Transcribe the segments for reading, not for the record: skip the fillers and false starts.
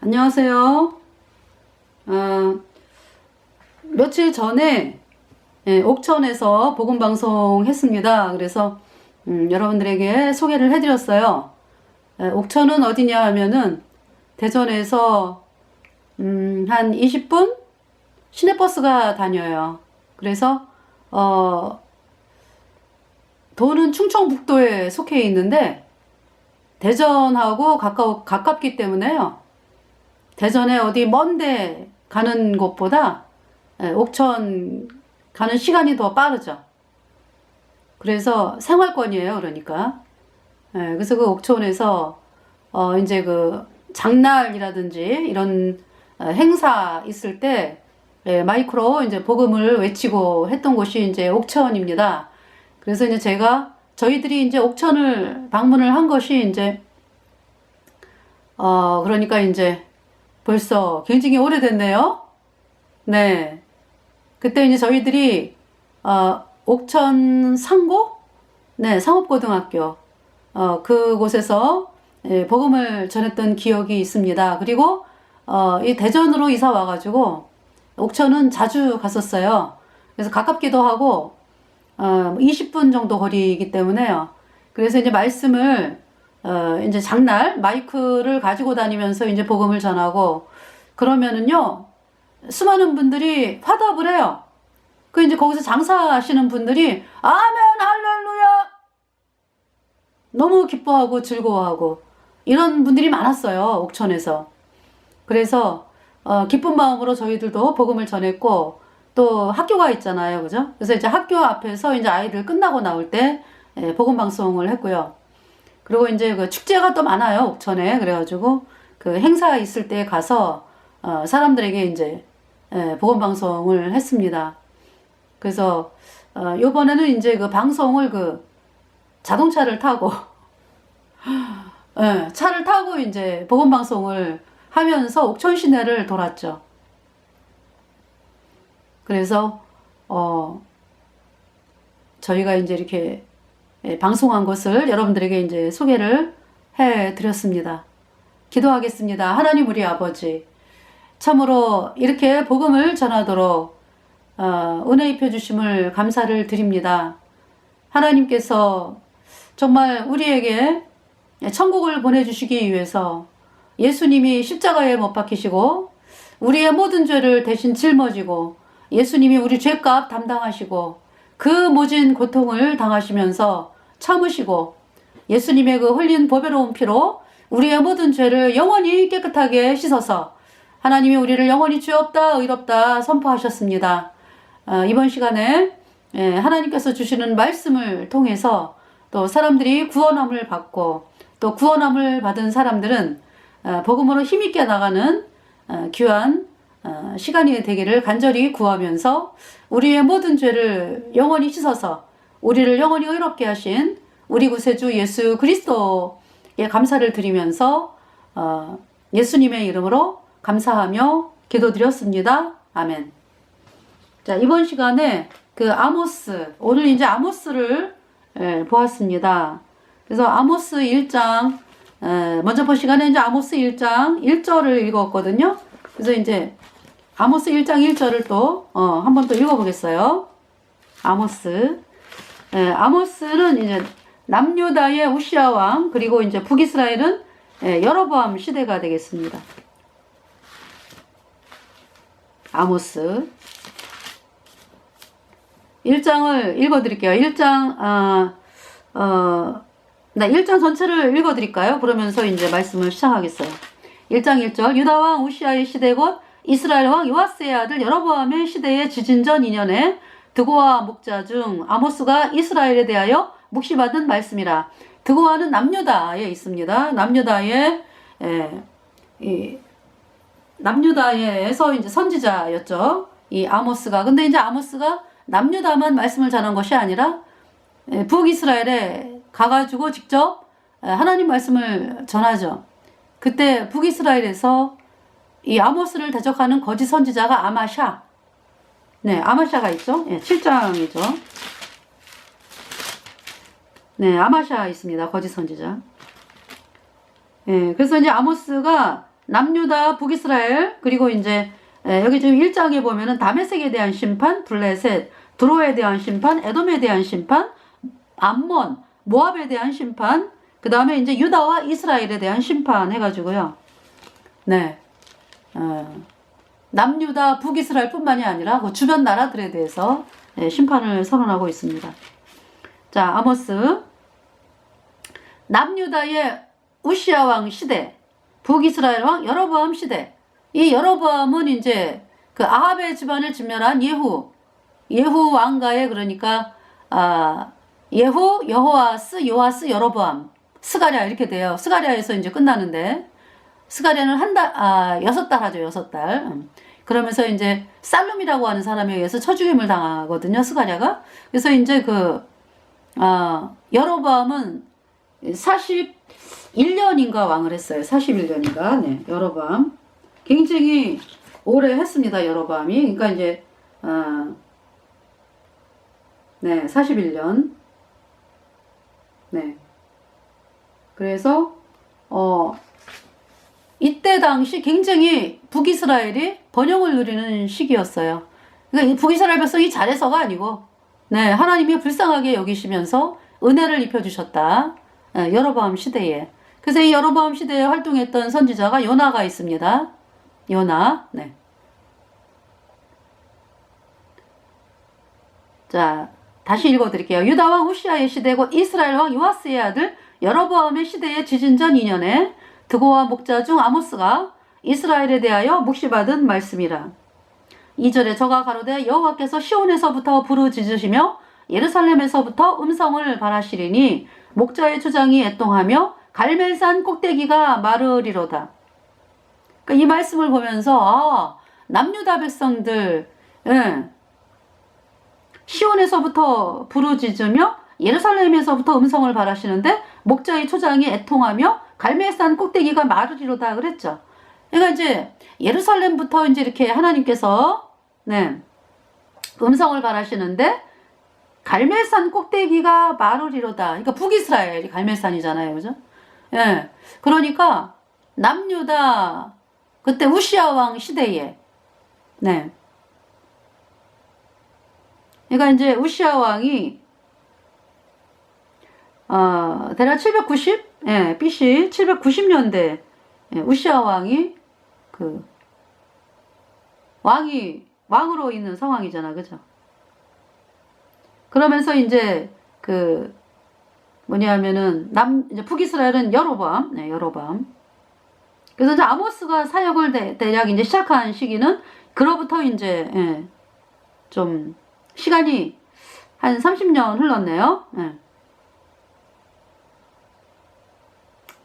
안녕하세요. 며칠 전에 옥천에서 복음방송 했습니다. 그래서 여러분들에게 소개를 해드렸어요. 옥천은 어디냐 하면은 대전에서 한 20분 시내버스가 다녀요. 그래서 도는 충청북도에 속해 있는데 대전하고 가깝기 때문에요. 대전에 어디 먼데 가는 곳보다 옥천 가는 시간이 더 빠르죠. 그래서 생활권이에요. 그러니까. 그래서 그 옥천에서 이제 그 장날이라든지 이런 행사 있을 때 마이크로 이제 복음을 외치고 했던 곳이 이제 옥천입니다. 그래서 이제 저희들이 이제 옥천을 방문을 한 것이 이제 그러니까 이제 벌써 굉장히 오래됐네요. 네. 그때 이제 저희들이, 옥천 상고? 네, 상업고등학교. 그곳에서, 복음을 전했던 기억이 있습니다. 그리고, 이 대전으로 이사 와가지고, 옥천은 자주 갔었어요. 그래서 가깝기도 하고, 20분 정도 거리이기 때문에요. 그래서 이제 말씀을, 이제 장날 마이크를 가지고 다니면서 이제 복음을 전하고 그러면은요 수많은 분들이 화답을 해요. 그 이제 거기서 장사하시는 분들이 아멘 할렐루야 너무 기뻐하고 즐거워하고 이런 분들이 많았어요. 옥천에서. 그래서 기쁜 마음으로 저희들도 복음을 전했고 또 학교가 있잖아요. 그죠? 그래서 이제 학교 앞에서 이제 아이들 끝나고 나올 때 복음 방송을 했고요. 그리고 이제 그 축제가 또 많아요, 옥천에. 그래가지고 그 행사 있을 때 가서 사람들에게 이제 복음 방송을 했습니다. 그래서 요번에는 이제 그 방송을 그 자동차를 타고 차를 타고 이제 복음 방송을 하면서 옥천 시내를 돌았죠. 그래서 저희가 이제 이렇게 방송한 것을 여러분들에게 이제 소개를 해 드렸습니다. 기도하겠습니다. 하나님 우리 아버지, 참으로 이렇게 복음을 전하도록 은혜 입혀 주심을 감사를 드립니다. 하나님께서 정말 우리에게 천국을 보내주시기 위해서 예수님이 십자가에 못 박히시고 우리의 모든 죄를 대신 짊어지고 예수님이 우리 죄값 담당하시고 그 모진 고통을 당하시면서 참으시고 예수님의 그 흘린 보배로운 피로 우리의 모든 죄를 영원히 깨끗하게 씻어서 하나님이 우리를 영원히 죄 없다 의롭다 선포하셨습니다. 이번 시간에 하나님께서 주시는 말씀을 통해서 또 사람들이 구원함을 받고 또 구원함을 받은 사람들은 복음으로 힘있게 나가는 귀한 시간이 되기를 간절히 구하면서 우리의 모든 죄를 영원히 씻어서 우리를 영원히 의롭게 하신 우리 구세주 예수 그리스도에 감사를 드리면서 예수님의 이름으로 감사하며 기도드렸습니다. 아멘. 자, 이번 시간에 그 아모스, 오늘 이제 아모스를 보았습니다. 그래서 아모스 1장, 먼저 본 시간에 이제 아모스 1장 1절을 읽었거든요. 그래서 이제 아모스 1장 1절을 또 한 번 또 읽어보겠어요. 아모스. 아모스는 이제 남유다의 우시아 왕 그리고 이제 북이스라엘은 여로보암 시대가 되겠습니다. 아모스 1장을 읽어드릴게요. 1장 나 1장 전체를 읽어드릴까요? 그러면서 이제 말씀을 시작하겠어요. 1장 1절 유다 왕 우시아의 시대 곧 이스라엘 왕 요아스의 아들 여로보암의 시대의 지진전 2년에 드고아 목자 중 아모스가 이스라엘에 대하여 묵시받은 말씀이라. 드고아는 남유다에 있습니다. 남유다에서 이제 선지자였죠. 이 아모스가. 근데 이제 아모스가 남유다만 말씀을 전한 것이 아니라 북이스라엘에 가가지고 직접 하나님 말씀을 전하죠. 그때 북이스라엘에서 이 아모스를 대적하는 거짓 선지자가 아마샤. 네, 아마샤가 있죠. 7장이죠. 네, 아마샤 있습니다. 거짓 선지자. 예, 그래서 이제 아모스가 남유다, 북이스라엘, 그리고 이제 여기 지금 1장에 보면은 다메섹에 대한 심판, 블레셋, 드로에 대한 심판, 에돔에 대한 심판, 암몬, 모압에 대한 심판, 그 다음에 이제 유다와 이스라엘에 대한 심판 해가지고요. 네. 남유다, 북이스라엘 뿐만이 아니라 그 주변 나라들에 대해서 심판을 선언하고 있습니다. 자, 아모스. 남유다의 우시아 왕 시대, 북이스라엘 왕 여로보암 시대. 이 여로보암은 이제 그 아합의 집안을 진멸한 예후 왕가의, 그러니까 예후, 여호아스, 요아스, 여로보암, 스가랴 이렇게 돼요. 스가랴에서 이제 끝나는데, 스가랴는 6달 하죠. 6달. 그러면서 이제 살룸이라고 하는 사람에 의해서 처죽임을 당하거든요. 스가랴가. 그래서 이제 여로보암은 41년인가 왕을 했어요. 41년인가. 네, 여로보암. 굉장히 오래 했습니다. 여로보암이. 그러니까 이제 네, 41년. 네. 그래서 이때 당시 굉장히 북이스라엘이 번영을 누리는 시기였어요. 그러니까 이 북이스라엘 백성이 잘해서가 아니고, 네, 하나님이 불쌍하게 여기시면서 은혜를 입혀주셨다. 네, 여로보암 시대에. 그래서 이 여로보암 시대에 활동했던 선지자가 요나가 있습니다. 요나. 네. 자, 다시 읽어드릴게요. 유다 왕 우시아의 시대고 이스라엘 왕 요아스의 아들 여로보암의 시대에 지진 전 2년에 드고와 목자 중 아모스가 이스라엘에 대하여 묵시받은 말씀이라. 2절에 저가 가로되 여호와께서 시온에서부터 부르짖으시며 예루살렘에서부터 음성을 발하시리니 목자의 초장이 애통하며 갈멜산 꼭대기가 마르리로다. 그러니까 이 말씀을 보면서 남유다 백성들, 예, 시온에서부터 부르짖으며 예루살렘에서부터 음성을 발하시는데 목자의 초장이 애통하며 갈멜산 꼭대기가 마르리로다 그랬죠. 그러니까 이제 예루살렘부터 이제 이렇게 하나님께서, 네, 음성을 발하시는데 갈멜산 꼭대기가 마르리로다. 그러니까 북이스라엘이 갈멜산이잖아요, 그죠? 예. 그러니까 남유다 그때 우시아 왕 시대에, 네. 그러니까 이제 우시아 왕이 대략 790, 예, BC 790년대 예, 우시아 왕이 왕으로 있는 상황이잖아, 그죠? 그러면서 이제 뭐냐면은 이제 북이스라엘은 여로보암, 네, 여로보암. 그래서 이제 아모스가 사역을 대략 이제 시작한 시기는 그로부터 이제, 예, 좀 시간이 한 30년 흘렀네요. 예.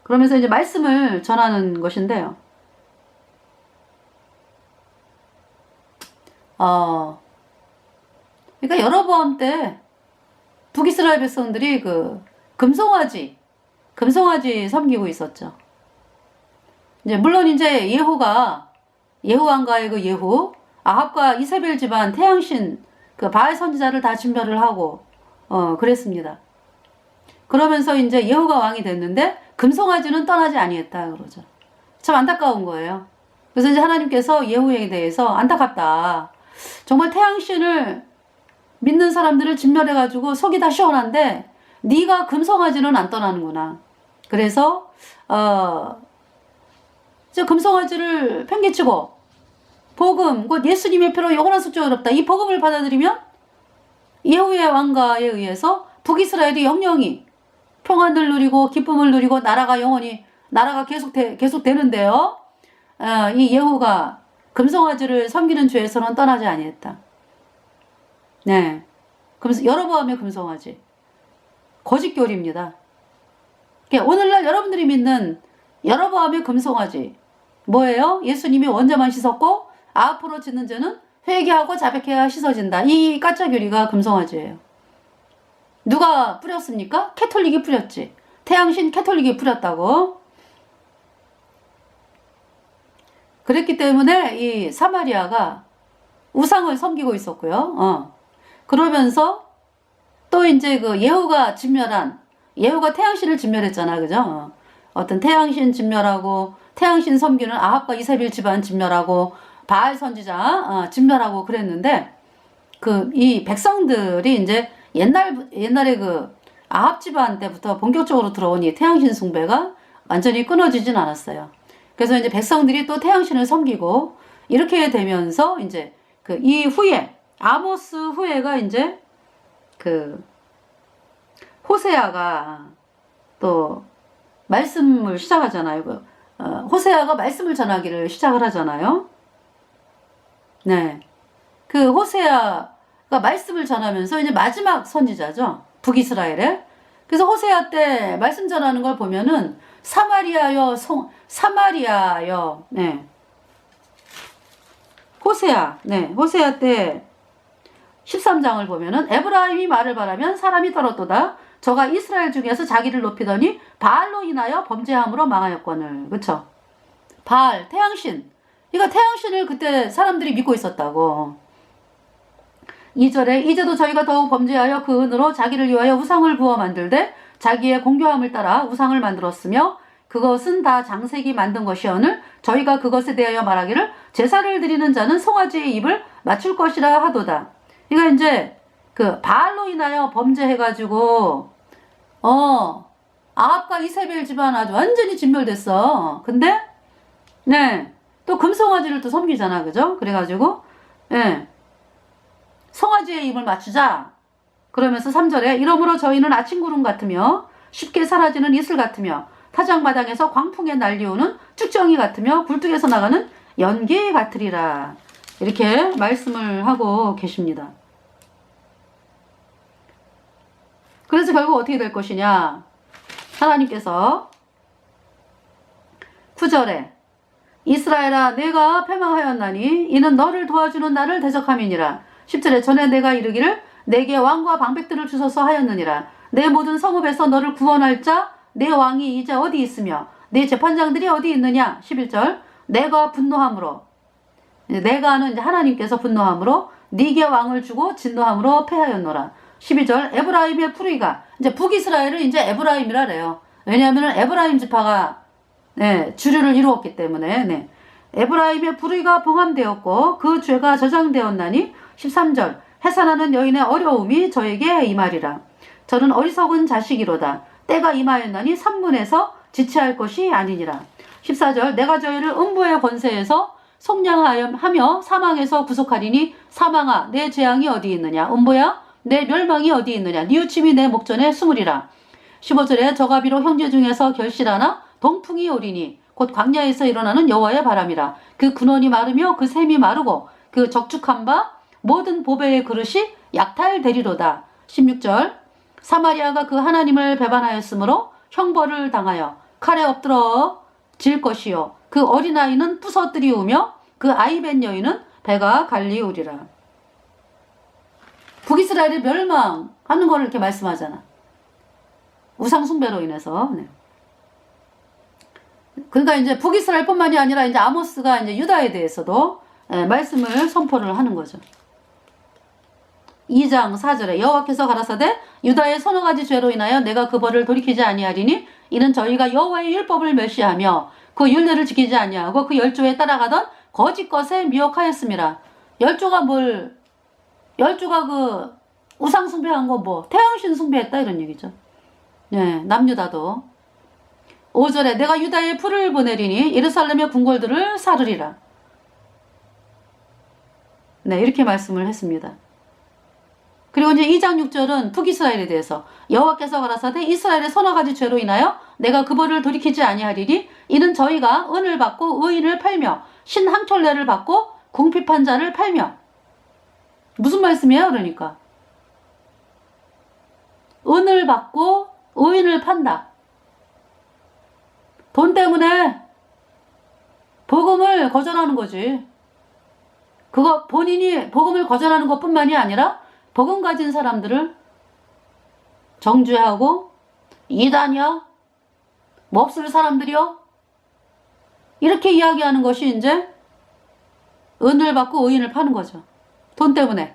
그러면서 이제 말씀을 전하는 것인데요. 그러니까 여로보암 때 북이스라엘 백성들이 금송아지 섬기고 있었죠. 이제 물론 이제 예후 왕가의 예후, 아합과 이세벨 집안 태양신 바알 선지자를 다 진멸을 하고 그랬습니다. 그러면서 이제 예후가 왕이 됐는데 금송아지는 떠나지 아니했다 그러죠. 참 안타까운 거예요. 그래서 이제 하나님께서 예후에 대해서 안타깝다. 정말 태양신을 믿는 사람들을 진멸해가지고 속이 다 시원한데 네가 금송아지는 안 떠나는구나. 그래서 이제 금송아지를 팽개치고 복음, 곧 예수님의 피로 영원한 속죄가 어렵다. 이 복음을 받아들이면 예후의 왕가에 의해서 북이스라엘이 영영이 평안을 누리고 기쁨을 누리고 나라가 계속 되는데요. 이 예후가 금송아지를 섬기는 죄에서는 떠나지 아니했다. 네. 여로보암의 금송아지. 거짓교리입니다. 오늘날 여러분들이 믿는 여로보암의 금송아지. 뭐예요? 예수님이 원자만 씻었고 앞으로 짓는 죄는 회개하고 자백해야 씻어진다. 이 가짜교리가 금송아지예요. 누가 뿌렸습니까? 캐톨릭이 뿌렸지. 태양신 캐톨릭이 뿌렸다고. 그랬기 때문에 이 사마리아가 우상을 섬기고 있었고요. 그러면서 또 이제 예후가 태양신을 진멸했잖아, 그죠? 어떤 태양신 진멸하고 태양신 섬기는 아합과 이세벨 집안 진멸하고 바알 선지자 진멸하고 그랬는데 이 백성들이 이제 옛날에 그 아합 집안 때부터 본격적으로 들어오니 태양신 숭배가 완전히 끊어지진 않았어요. 그래서 이제 백성들이 또 태양신을 섬기고 이렇게 되면서 이제 그 이후에 아모스 후에가 이제 그 호세아가 또 말씀을 시작하잖아요. 호세아가 말씀을 전하기를 시작을 하잖아요. 네. 그 호세아가 말씀을 전하면서 이제 마지막 선지자죠. 북이스라엘에. 그래서 호세아 때 말씀 전하는 걸 보면은 사마리아여, 네. 호세아 때 13장을 보면은 에브라임이 말을 바라면 사람이 떨었도다. 저가 이스라엘 중에서 자기를 높이더니 바알로 인하여 범죄함으로 망하였거늘. 그쵸? 바알, 태양신. 그러니까 태양신을 그때 사람들이 믿고 있었다고. 2절에 이제도 저희가 더욱 범죄하여 그 은으로 자기를 위하여 우상을 부어 만들되 자기의 공교함을 따라 우상을 만들었으며 그것은 다 장색이 만든 것이오늘 저희가 그것에 대하여 말하기를 제사를 드리는 자는 송아지의 입을 맞출 것이라 하도다. 그러니까 이제 그 바알로 인하여 범죄해가지고 아합과 이세벨 집안 아주 완전히 진멸됐어. 근데 네, 또 금송아지를 또 섬기잖아, 그죠? 그래가지고 송아지의 입을 맞추자. 그러면서 3절에 이러므로 저희는 아침 구름 같으며 쉽게 사라지는 이슬 같으며 타작마당에서 광풍에 날리우는 쭉정이 같으며 굴뚝에서 나가는 연기 같으리라. 이렇게 말씀을 하고 계십니다. 그래서 결국 어떻게 될 것이냐. 하나님께서 9절에 이스라엘아 내가 패망하였나니 이는 너를 도와주는 나를 대적함이니라. 10절에 전에 내가 이르기를 내게 왕과 방백들을 주소서 하였느니라. 내 모든 성읍에서 너를 구원할 자 내 왕이 이제 어디 있으며 내 재판장들이 어디 있느냐. 11절 내가 분노함으로 내가는 이제 하나님께서 분노함으로 네게 왕을 주고 진노함으로 패하였노라. 12절 에브라임의 풀이가 이제 북이스라엘을 이제 에브라임이라 그래요. 왜냐하면 에브라임 지파가 주류를 이루었기 때문에 에브라임의 불의가 봉함되었고 그 죄가 저장되었나니 13절 해산하는 여인의 어려움이 저에게 임하리라. 저는 어리석은 자식이로다. 때가 임하였나니 산문에서 지체할 것이 아니니라. 14절 내가 저희를 음부의 권세에서 속량하며 사망에서 구속하리니 사망아 내 재앙이 어디 있느냐. 음부야 내 멸망이 어디 있느냐. 뉘우침이 내 목전에 숨으리라. 15절에 저가 비록 형제 중에서 결실하나 동풍이 오리니 곧 광야에서 일어나는 여호와의 바람이라. 그 근원이 마르며 그 샘이 마르고 그 적축한 바 모든 보배의 그릇이 약탈되리로다. 16절 사마리아가 그 하나님을 배반하였으므로 형벌을 당하여 칼에 엎드러 질 것이요 그 어린아이는 부서뜨리우며 그 아이벤 여인은 배가 갈리우리라. 북이스라엘이 멸망하는 것을 이렇게 말씀하잖아. 우상 숭배로 인해서. 그러니까 이제 북이스라엘뿐만이 아니라 이제 아모스가 이제 유다에 대해서도 말씀을 선포를 하는 거죠. 2장 4절에 여호와께서 가라사대 유다의 서너 가지 죄로 인하여 내가 그 벌을 돌이키지 아니하리니 이는 저희가 여호와의 율법을 멸시하며 그 율례를 지키지 아니하고 그 열조에 따라가던 거짓 것에 미혹하였습니다. 열조가 그 우상 숭배한 거 뭐 태양신 숭배했다 이런 얘기죠. 남유다도. 5절에 내가 유다에 풀을 보내리니 예루살렘의 궁궐들을 사르리라. 이렇게 말씀을 했습니다. 그리고 이제 2장 6절은 북이스라엘에 대해서 여호와께서 가라사대 이스라엘의 서너 가지 죄로 인하여 내가 그 벌을 돌이키지 아니하리니 이는 저희가 은을 받고 의인을 팔며 신항철례를 받고 궁핍한 자를 팔며. 무슨 말씀이에요? 그러니까 은을 받고 의인을 판다. 돈 때문에 복음을 거절하는 거지. 그거 본인이 복음을 거절하는 것뿐만이 아니라 복음 가진 사람들을 정죄하고 이단이야? 몹쓸 사람들이요? 이렇게 이야기하는 것이 이제 은을 받고 의인을 파는 거죠. 돈 때문에.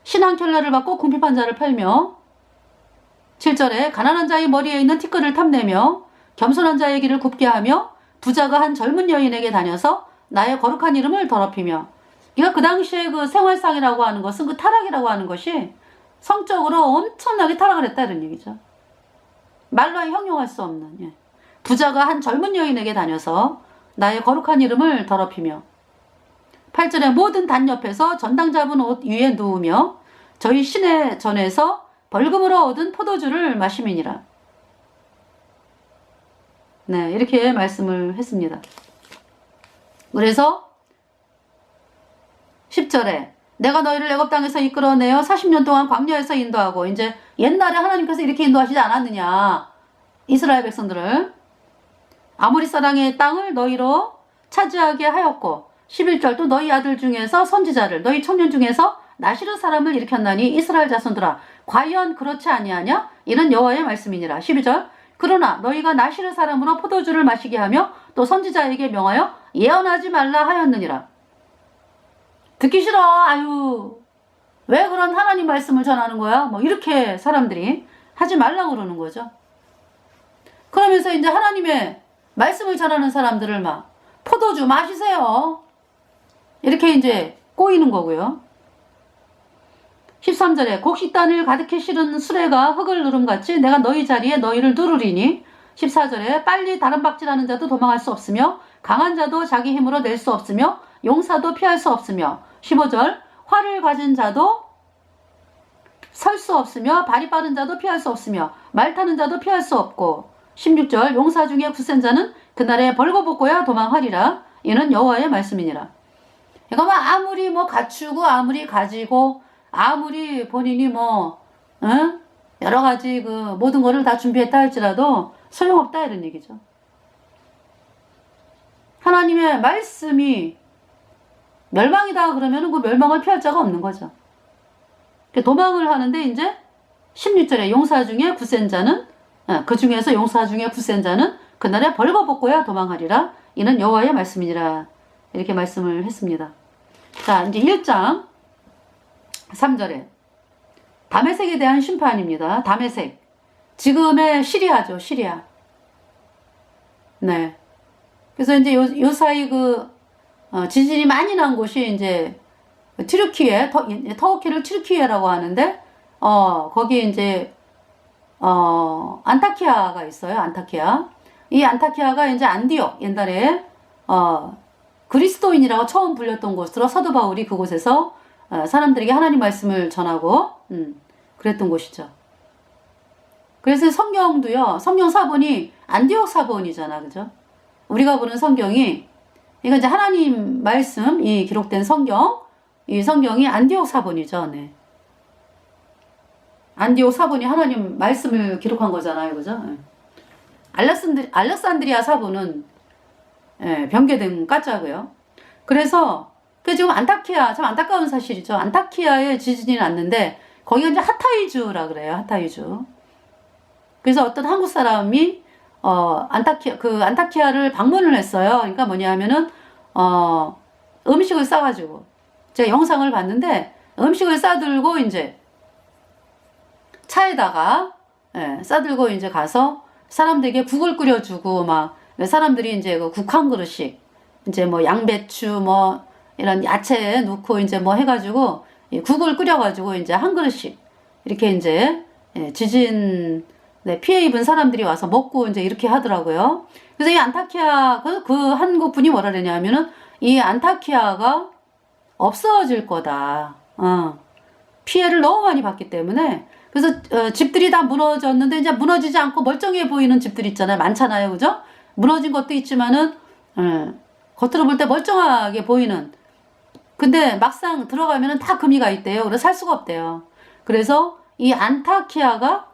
신앙켤레를 받고 궁핍한 자를 팔며. 7절에 가난한 자의 머리에 있는 티끌을 탐내며 겸손한 자의 길을 굽게 하며 부자가 한 젊은 여인에게 다녀서 나의 거룩한 이름을 더럽히며. 그러니까 그 당시에 그 생활상이라고 하는 것은 그 타락이라고 하는 것이 성적으로 엄청나게 타락을 했다 이런 얘기죠. 말로 형용할 수 없는. 예. 부자가 한 젊은 여인에게 다녀서 나의 거룩한 이름을 더럽히며. 8절에 모든 단 옆에서 전당 잡은 옷 위에 누우며 저희 신의 전에서 벌금으로 얻은 포도주를 마심이니라. 네, 이렇게 말씀을 했습니다. 그래서 10절에 내가 너희를 애굽 땅에서 이끌어내어 40년 동안 광야에서 인도하고, 이제 옛날에 하나님께서 이렇게 인도하시지 않았느냐, 이스라엘 백성들을. 아모리 사랑의 땅을 너희로 차지하게 하였고, 11절 또 너희 아들 중에서 선지자를, 너희 청년 중에서 나시르 사람을 일으켰나니 이스라엘 자손들아 과연 그렇지 아니하냐? 이는 여호와의 말씀이니라. 12절 그러나 너희가 나시르 사람으로 포도주를 마시게 하며 또 선지자에게 명하여 예언하지 말라 하였느니라. 듣기 싫어. 아유, 왜 그런 하나님 말씀을 전하는 거야? 뭐 이렇게 사람들이 하지 말라고 그러는 거죠. 그러면서 이제 하나님의 말씀을 전하는 사람들을 막 포도주 마시세요, 이렇게 이제 꼬이는 거고요. 13절에 곡식단을 가득히 실은 수레가 흙을 누름같이 내가 너희 자리에 너희를 누르리니. 14절에 빨리 다른 박질하는 자도 도망할 수 없으며 강한 자도 자기 힘으로 낼 수 없으며 용사도 피할 수 없으며. 15절 활을 가진 자도 설 수 없으며 발이 빠른 자도 피할 수 없으며 말 타는 자도 피할 수 없고. 16절 용사 중에 굳센 자는 그날에 벌거벗고야 도망하리라. 이는 여호와의 말씀이니라. 이거 뭐 아무리 뭐 갖추고 아무리 가지고 아무리 본인이 뭐 여러 가지 그 모든 거를 다 준비했다 할지라도 소용없다 이런 얘기죠. 하나님의 말씀이 멸망이다 그러면은 그 멸망을 피할 자가 없는 거죠. 도망을 하는데 이제 16절에 용사 중에 굳센 자는, 그 중에서 용사 중에 굳센 자는 그날에 벌거벗고야 도망하리라. 이는 여호와의 말씀이니라. 이렇게 말씀을 했습니다. 자, 이제 1장 3절에 다메섹에 대한 심판입니다. 다메섹, 지금의 시리아죠, 시리아. 네. 그래서 이제 요 사이 지진이 많이 난 곳이 이제 튀르키예, 터키를 튀르키예라고 하는데, 거기에 이제 안타키아가 있어요. 안타키아. 이 안타키아가 이제 안디옥, 옛날에 그리스도인이라고 처음 불렸던 곳으로 사도 바울이 그곳에서 사람들에게 하나님 말씀을 전하고 그랬던 곳이죠. 그래서 성경도요, 성경 사본이 안디옥 사본이잖아, 그죠? 우리가 보는 성경이, 이거 이제 하나님 말씀이 기록된 성경, 이 성경이 안디옥 사본이죠. 네. 안디옥 사본이 하나님 말씀을 기록한 거잖아요, 그죠? 알렉산드리아 사본은 변개된 가짜고요. 그래서 지금 안타키아, 참 안타까운 사실이죠. 안타키아에 지진이 났는데 거기가 이제 하타이주라 그래요. 하타이주. 그래서 어떤 한국 사람이 안타키아를 방문을 했어요. 그러니까 뭐냐면은 음식을 싸가지고, 제가 영상을 봤는데 음식을 싸들고 이제 차에다가 싸들고 이제 가서 사람들에게 국을 끓여주고, 막 사람들이 이제 그 국 한 그릇씩 이제 뭐 양배추 뭐 이런 야채 넣고 이제 뭐 해가지고 국을 끓여가지고 이제 한 그릇씩 이렇게 이제 지진 피해 입은 사람들이 와서 먹고 이제 이렇게 하더라고요. 그래서 이 안타키아 그 한국 분이 뭐라 그러냐면은 이 안타키아가 없어질 거다. 피해를 너무 많이 봤기 때문에. 그래서 집들이 다 무너졌는데 이제 무너지지 않고 멀쩡해 보이는 집들이 있잖아요. 많잖아요, 그죠? 무너진 것도 있지만은 겉으로 볼 때 멀쩡하게 보이는. 근데 막상 들어가면은 다 금이가 있대요. 그래서 살 수가 없대요. 그래서 이 안타키아가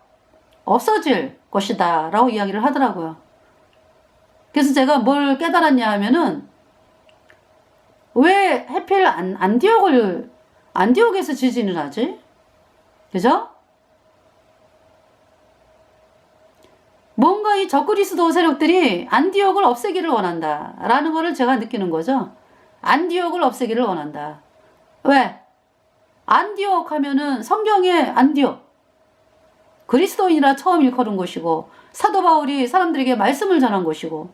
없어질 것이다 라고 이야기를 하더라고요. 그래서 제가 뭘 깨달았냐 하면은, 왜 하필 안디옥에서 지진을 하지? 그죠? 뭔가 이 적그리스도 세력들이 안디옥을 없애기를 원한다 라는 거를 제가 느끼는 거죠. 안디옥을 없애기를 원한다. 왜? 안디옥 하면은 성경의 안디옥, 그리스도인이라 처음 일컬은 곳이고 사도 바울이 사람들에게 말씀을 전한 곳이고,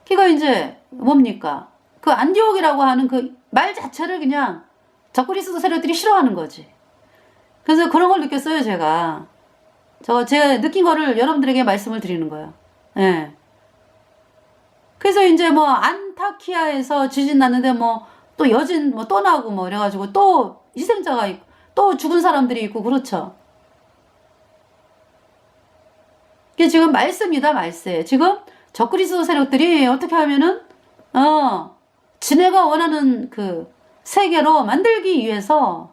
그가 이제 뭡니까? 그 안디옥이라고 하는 그 말 자체를 그냥 적그리스도 세력들이 싫어하는 거지. 그래서 그런 걸 느꼈어요, 제가. 제가 느낀 거를 여러분들에게 말씀을 드리는 거예요. 예. 그래서 이제 뭐 안타키아에서 지진 났는데 뭐 또 여진 뭐 또 나고 뭐 이래가지고 또 희생자가 있고 또 죽은 사람들이 있고 그렇죠. 이게 지금 말세입니다, 말세. 지금 적그리스도 세력들이 어떻게 하면은 지네가 원하는 그 세계로 만들기 위해서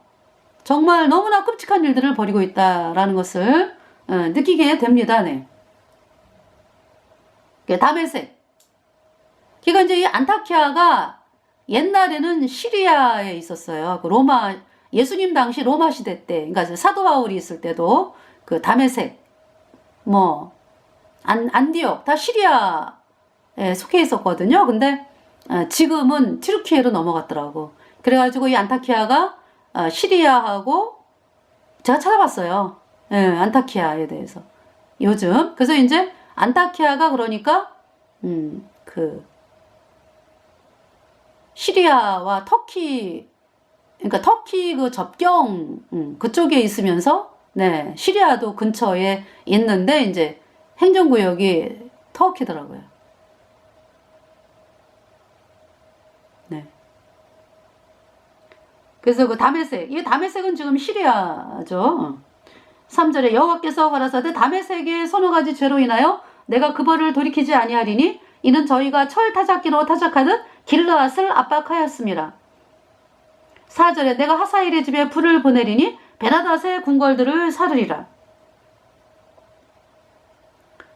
정말 너무나 끔찍한 일들을 벌이고 있다라는 것을 느끼게 됩니다. 네. 다메섹. 그러니까 이제 이 안타키아가 옛날에는 시리아에 있었어요. 그 로마, 예수님 당시 로마 시대 때, 그러니까 사도 바울이 있을 때도 그 다메섹, 뭐, 안디옥, 다 시리아에 속해 있었거든요. 근데 지금은 튀르키예로 넘어갔더라고. 그래가지고 이 안타키아가 시리아하고 제가 찾아봤어요. 예, 안타키아에 대해서. 요즘. 그래서 이제 안타키아가 그러니까, 그, 시리아와 터키, 그러니까 터키 그 접경, 그쪽에 있으면서, 네, 시리아도 근처에 있는데, 이제 행정구역이 터키더라고요. 네. 그래서 그 다메섹, 이 다메섹은 지금 시리아죠. 3절에 여호와께서 가라사대 다메섹의 서너 가지 죄로 인하여 내가 그 벌을 돌이키지 아니하리니 이는 저희가 철 타작기로 타작하듯 길르앗을 압박하였습니다. 4절에 내가 하사엘의 집에 불을 보내리니 베나닷의 궁궐들을 사르리라.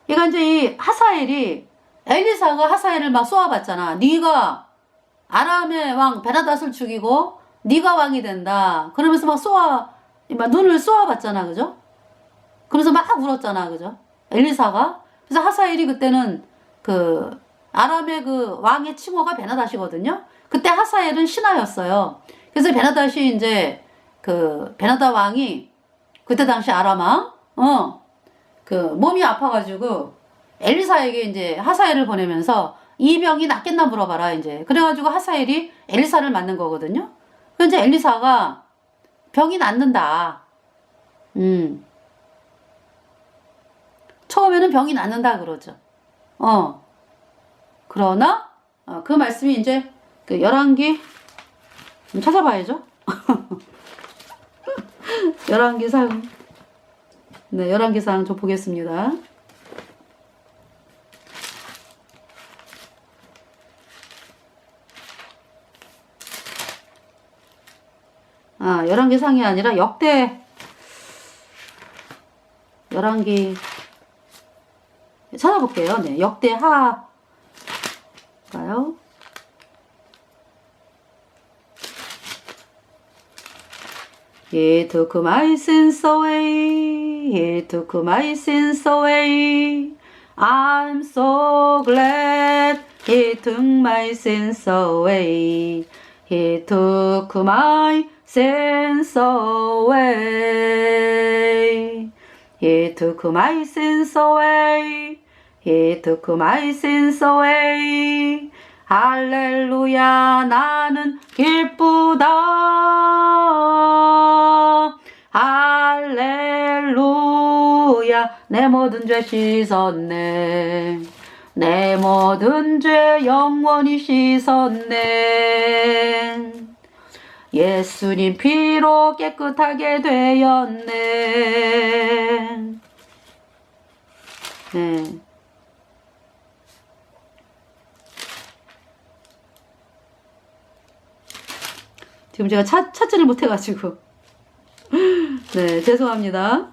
그러니까 이제 이 하사엘이 엘리사가 하사엘을 막 쏘아봤잖아. 네가 아람의 왕 베나닷을 죽이고 네가 왕이 된다. 그러면서 막 눈을 쏘아봤잖아, 그죠? 그러면서 막 울었잖아, 그죠? 엘리사가. 그래서 하사엘이 그때는 그 아람의 그 왕의 칭호가 베나닷이거든요. 그때 하사엘은 신하였어요. 그래서 베나닷이 이제 그 베나닷 왕이 그때 당시 아람 왕, 그 몸이 아파가지고 엘리사에게 이제 하사엘을 보내면서 이 병이 낫겠나 물어봐라 이제. 그래가지고 하사엘이 엘리사를 만난 거거든요. 그래서 이제 엘리사가 병이 낫는다. 처음에는 병이 낫는다 그러죠. 그러나 그 말씀이 이제 그 열왕기 좀 찾아봐야죠. 열왕기상, 네, 열왕기상 좀 보겠습니다. 열왕기상이 아니라 열왕기 찾아볼게요. 네, 역대하가요. He took my sins away. He took my sins away. I'm so glad He took my sins away. He took my sins away. He took my sins away. He took my sins away. 할렐루야 나는 기쁘다. 할렐루야 내 모든 죄 씻었네. 내 모든 죄 영원히 씻었네. 예수님 피로 깨끗하게 되었네. 네. 지금 제가 찾지를 못해가지고. 네, 죄송합니다.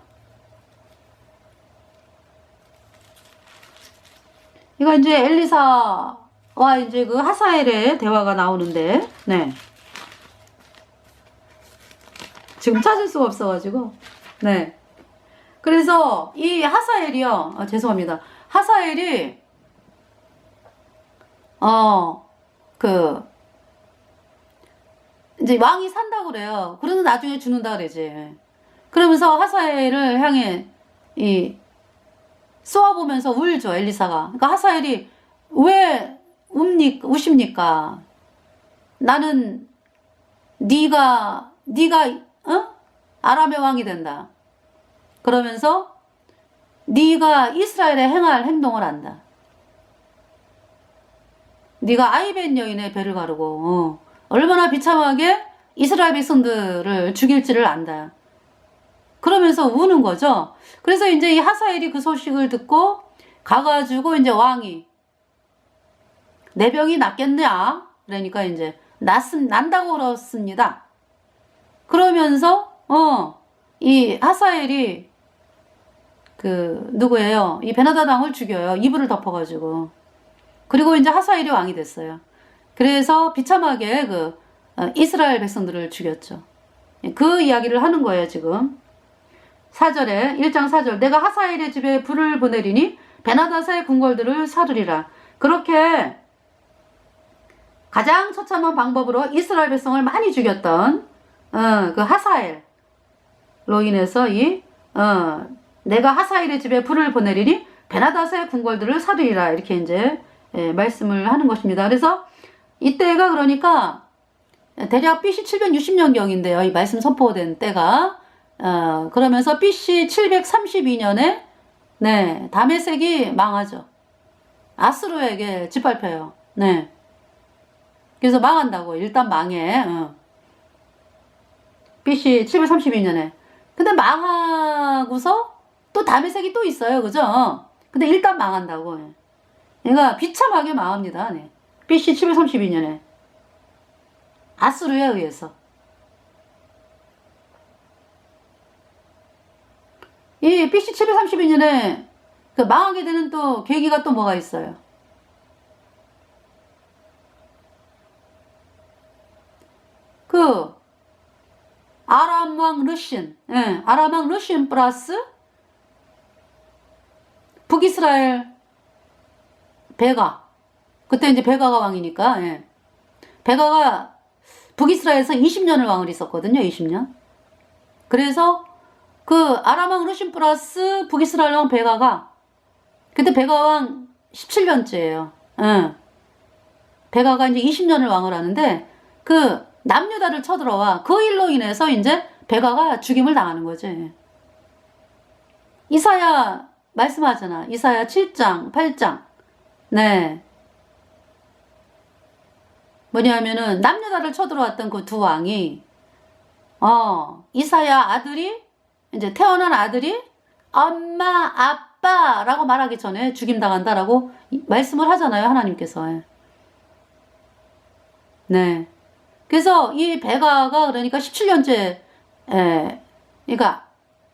이거 이제 엘리사와 이제 그 하사엘의 대화가 나오는데, 네. 지금 찾을 수가 없어가지고, 네. 그래서 이 하사엘이요, 죄송합니다. 하사엘이, 이제 왕이 산다고 그래요. 그래서 나중에 죽는다 그러지. 그러면서 하사엘을 향해 쏘아보면서 울죠, 엘리사가. 그러니까 하사엘이 왜 우십니까? 나는 네가 아람의 왕이 된다. 그러면서 네가 이스라엘에 행할 행동을 한다. 네가 아이벤 여인의 배를 가르고 얼마나 비참하게 이스라엘 백성들을 죽일지를 안다. 그러면서 우는 거죠. 그래서 이제 이 하사엘이 그 소식을 듣고 가가지고 이제 왕이 내 병이 낫겠냐? 그러니까 이제 난다고 그렇습니다. 그러면서 이 하사엘이 누구예요? 이 베나다드 왕을 죽여요. 이불을 덮어가지고. 그리고 이제 하사엘이 왕이 됐어요. 그래서 비참하게 이스라엘 백성들을 죽였죠. 그 이야기를 하는 거예요, 지금. 4절에 1장 4절 내가 하사엘의 집에 불을 보내리니 베나다스의 궁궐들을 사르리라. 그렇게 가장 처참한 방법으로 이스라엘 백성을 많이 죽였던 그 하사엘로 인해서 내가 하사엘의 집에 불을 보내리니 베나다스의 궁궐들을 사르리라. 이렇게 이제 말씀을 하는 것입니다. 그래서 이때가 그러니까 대략 BC 760년경인데요. 이 말씀 선포된 때가 그러면서 BC 732년에 다메섹이 망하죠. 아수르에게 짓밟혀요. 네. 그래서 망한다고. 일단 망해. BC 732년에. 근데 망하고서 또 다메섹이 또 있어요. 그죠? 근데 일단 망한다고. 얘가 비참하게 망합니다. 네. BC 732년에. 아수르에 의해서. 이 BC 732년에 망하게 되는 또 계기가 또 뭐가 있어요? 아람 왕 르신, 아람 왕 르신 플러스 북이스라엘 베가. 그때 이제 베가가 왕이니까, 베가가 북이스라엘에서 20년을 왕을 있었거든요, 20년. 그래서 아람 왕 르신 플러스 북이스라엘 왕 베가가, 그때 베가 왕 17년째예요. 베가가 이제 20년을 왕을 하는데, 남유다를 쳐들어와. 그 일로 인해서 이제 베가가 죽임을 당하는 거지. 이사야 말씀하잖아. 이사야 7장, 8장. 네. 뭐냐면은 남유다를 쳐들어왔던 그 두 왕이 이사야 아들이 이제 태어난 아들이 엄마, 아빠라고 말하기 전에 죽임 당한다라고 말씀을 하잖아요. 하나님께서. 네. 그래서 이 베가가 그러니까 17년째, 그러니까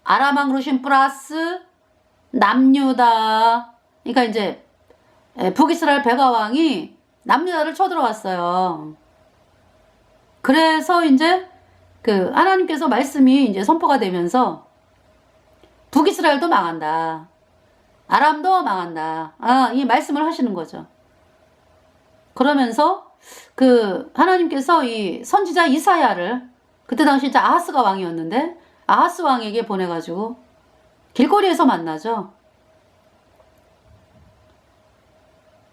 아람 왕 르신 플러스 남유다, 그러니까 이제 북이스라엘 베가 왕이 남유다를 쳐들어왔어요. 그래서 이제 하나님께서 말씀이 이제 선포가 되면서 북이스라엘도 망한다, 아람도 망한다. 이 말씀을 하시는 거죠. 그러면서 하나님께서 이 선지자 이사야를, 그때 당시 이제 아하스가 왕이었는데 아하스 왕에게 보내가지고 길거리에서 만나죠.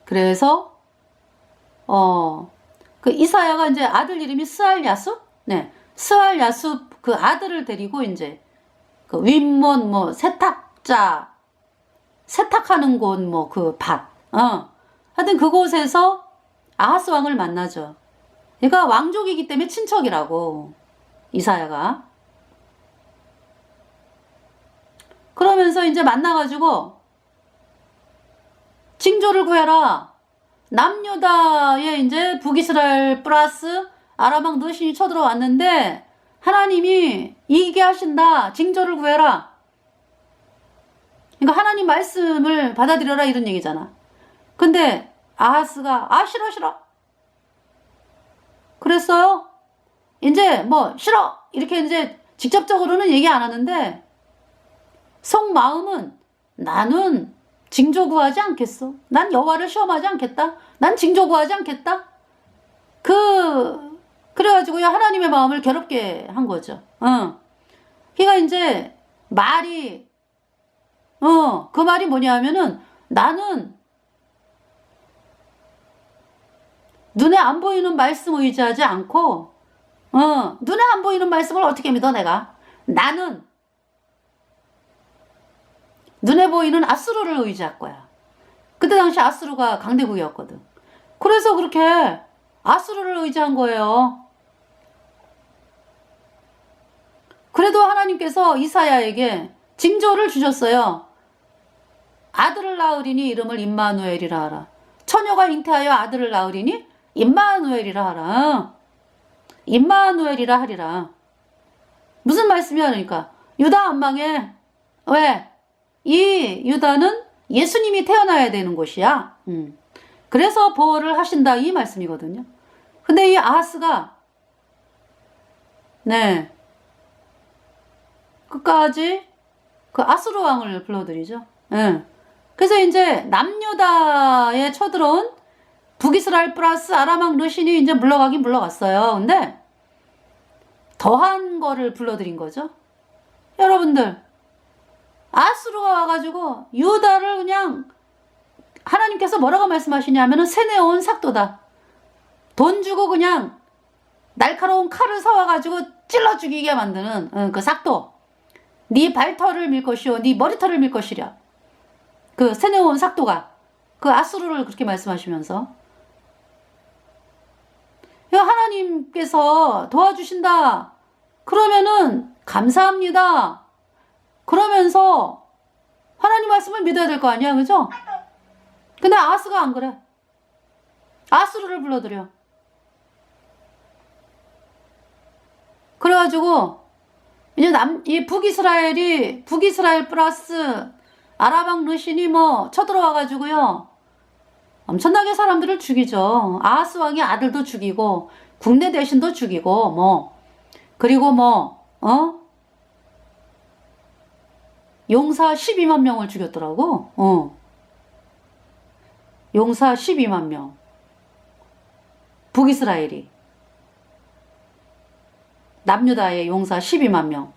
그래서 이사야가 이제 아들 이름이 스알야숲, 스알야숲 그 아들을 데리고 이제 윗몬 세탁자, 세탁하는 곳 밭, 하여튼 그곳에서 아하스 왕을 만나죠. 얘가 왕족이기 때문에 친척이라고, 이사야가. 그러면서 이제 만나가지고 징조를 구해라. 남유다에 이제 북이스라엘 플러스 아람 왕 르신이 쳐들어왔는데 하나님이 이기게 하신다. 징조를 구해라. 그러니까 하나님 말씀을 받아들여라, 이런 얘기잖아. 근데 아하스가 싫어 그랬어요. 이제 싫어 이렇게 이제 직접적으로는 얘기 안 하는데 속마음은 나는 징조 구하지 않겠어. 난 여호와를 시험하지 않겠다. 난 징조 구하지 않겠다. 그래가지고 하나님의 마음을 괴롭게 한 거죠. 그러니까 이제 말이 그 말이 뭐냐 하면은 나는 눈에 안 보이는 말씀 의지하지 않고, 눈에 안 보이는 말씀을 어떻게 믿어, 내가? 나는 눈에 보이는 아수르를 의지할 거야. 그때 당시 아수르가 강대국이었거든. 그래서 그렇게 아수르를 의지한 거예요. 그래도 하나님께서 이사야에게 징조를 주셨어요. 아들을 낳으리니 이름을 임마누엘이라 하라. 처녀가 잉태하여 아들을 낳으리니 임마누엘이라 하라. 임마누엘이라 하리라. 무슨 말씀이야? 그러니까 유다 안 망해. 왜? 이 유다는 예수님이 태어나야 되는 곳이야. 그래서 보호를 하신다 이 말씀이거든요. 근데 이 아하스가 네 끝까지 그 아수르 왕을 불러들이죠. 그래서 이제 남유다에 쳐들어온 북이스라엘 플러스 아람 르신이 이제 물러가긴 물러갔어요. 근데 더한 거를 불러들인 거죠. 여러분들, 아수르가 와가지고 유다를 그냥 하나님께서 뭐라고 말씀하시냐면은 세뇌온 삭도다. 돈 주고 그냥 날카로운 칼을 사와가지고 찔러 죽이게 만드는 그 삭도. 네 발털을 밀 것이요, 네 머리털을 밀 것이랴. 그 세뇌온 삭도가 그 아수르를 그렇게 말씀하시면서 하나님께서 도와주신다. 그러면은 감사합니다. 그러면서 하나님 말씀을 믿어야 될 거 아니야, 그죠? 근데 아하스가 안 그래. 아수르를 불러들여. 그래가지고 이제 이 북이스라엘 플러스 아람 르신이 뭐 쳐들어와가지고요. 엄청나게 사람들을 죽이죠. 아하스 왕이 아들도 죽이고 국내 대신도 죽이고 뭐 그리고 뭐 용사 12만 명을 죽였더라고. 용사 12만 명. 북이스라엘이 남유다의 용사 12만 명.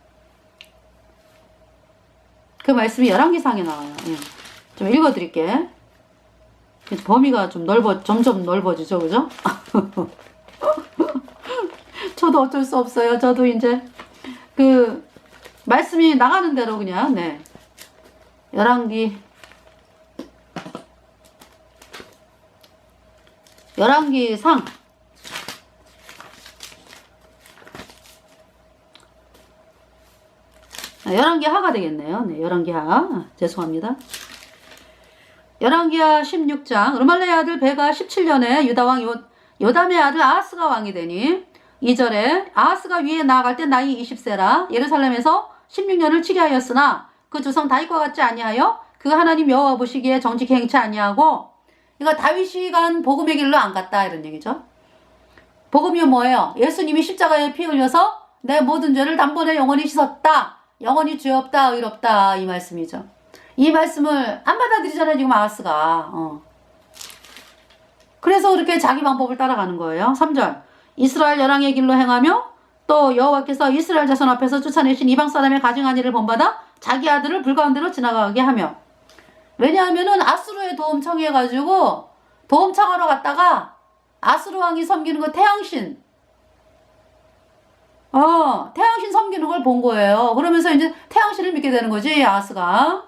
그 말씀이 열왕기상에 나와요. 좀 읽어드릴게. 범위가 좀 점점 넓어지죠, 그죠? 저도 어쩔 수 없어요. 저도 이제 그 말씀이 나가는 대로 그냥 열왕기상 열왕기하가 되겠네요. 네, 열왕기하. 죄송합니다. 열왕기하 16장. 르말레의 아들 베가 17년에 유다왕 요담의 아들 아하스가 왕이 되니 2절에 아하스가 위에 나아갈 때 나이 20세라 예루살렘에서 16년을 치게 하였으나 그 주성 다윗과 같지 아니하여 그 하나님 여호와 보시기에 정직히 행치 아니하고 이거 다윗이 간 복음의 길로 안 갔다 이런 얘기죠. 복음이 뭐예요? 예수님이 십자가에 피 흘려서 내 모든 죄를 단번에 영원히 씻었다. 영원히 죄 없다 의롭다 이 말씀이죠. 이 말씀을 안 받아들이잖아요 지금 아하스가. 그래서 그렇게 자기 방법을 따라가는 거예요. 3절 이스라엘 열왕의 길로 행하며 또 여호와께서 이스라엘 자손 앞에서 쫓아내신 이방 사람의 가증한 일을 본받아 자기 아들을 불가운데로 지나가게 하며. 왜냐하면은 아수르의 도움 청해가지고 도움 청하러 갔다가 아수르 왕이 섬기는 그 태양신 태양신 섬기는 걸 본 거예요. 그러면서 이제 태양신을 믿게 되는 거지, 아하스가.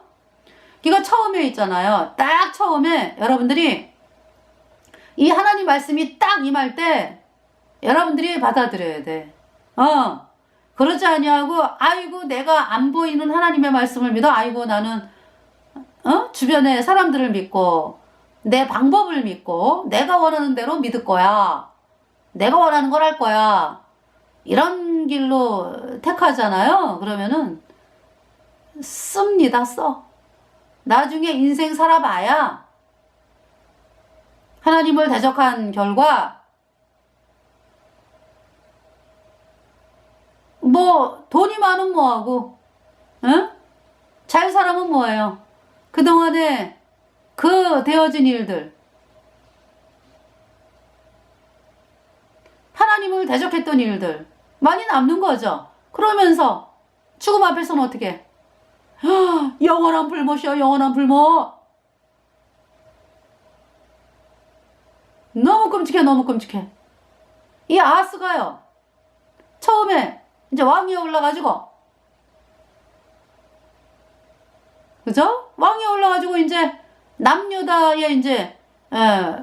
이거 처음에 있잖아요. 딱 처음에 여러분들이 이 하나님 말씀이 딱 임할 때 여러분들이 받아들여야 돼. 그러지 아니하고 아이고 내가 안 보이는 하나님의 말씀을 믿어. 아이고 나는 주변에 사람들을 믿고 내 방법을 믿고 내가 원하는 대로 믿을 거야. 내가 원하는 걸 할 거야. 이런 길로 택하잖아요. 그러면은 씁니다. 써. 나중에 인생 살아봐야 하나님을 대적한 결과 뭐 돈이 많으면 뭐하고 잘 살아면 뭐예요. 그동안에 그 되어진 일들 하나님을 대적했던 일들 많이 남는 거죠. 그러면서 죽음 앞에서는 어떻게 영원한 불못이요 영원한 불못. 너무 너무 끔찍해, 너무 끔찍해. 이 아하스가요, 처음에 이제 왕위에 올라가지고, 그죠? 왕위에 올라가지고 이제 남유다에 이제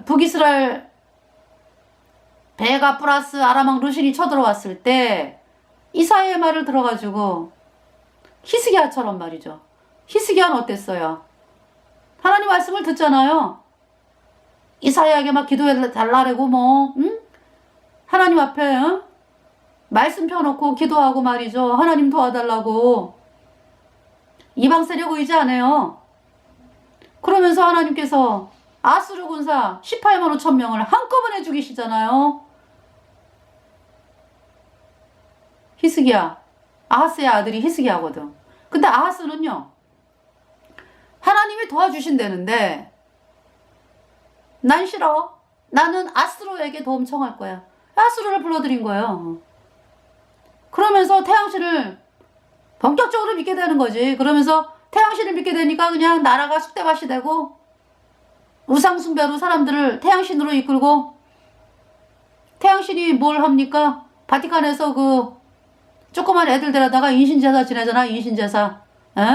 북이스라엘 베가 플러스 아람왕 루신이 쳐들어왔을 때 이사야의 말을 들어가지고 히스기야처럼 말이죠. 히스기야는 어땠어요? 하나님 말씀을 듣잖아요. 이사야에게 막 기도해 달라고 뭐 응? 하나님 앞에 응? 말씀 펴놓고 기도하고 말이죠. 하나님 도와달라고. 이방 세력 의지 안 해요. 그러면서 하나님께서 아수르 군사 18만 5천 명을 한꺼번에 죽이시잖아요. 히스기야, 아하스의 아들이 히스기야거든. 근데 아하스는요, 하나님이 도와주신다는데 난 싫어. 나는 아수르에게 도움 청할 거야. 아수르를 불러들인 거예요. 그러면서 태양신을 본격적으로 믿게 되는 거지. 그러면서 태양신을 믿게 되니까 그냥 나라가 쑥대밭이 되고 우상숭배로 사람들을 태양신으로 이끌고, 태양신이 뭘 합니까? 바티칸에서 그 조그만 애들 데려다가 인신제사 지내잖아. 인신제사.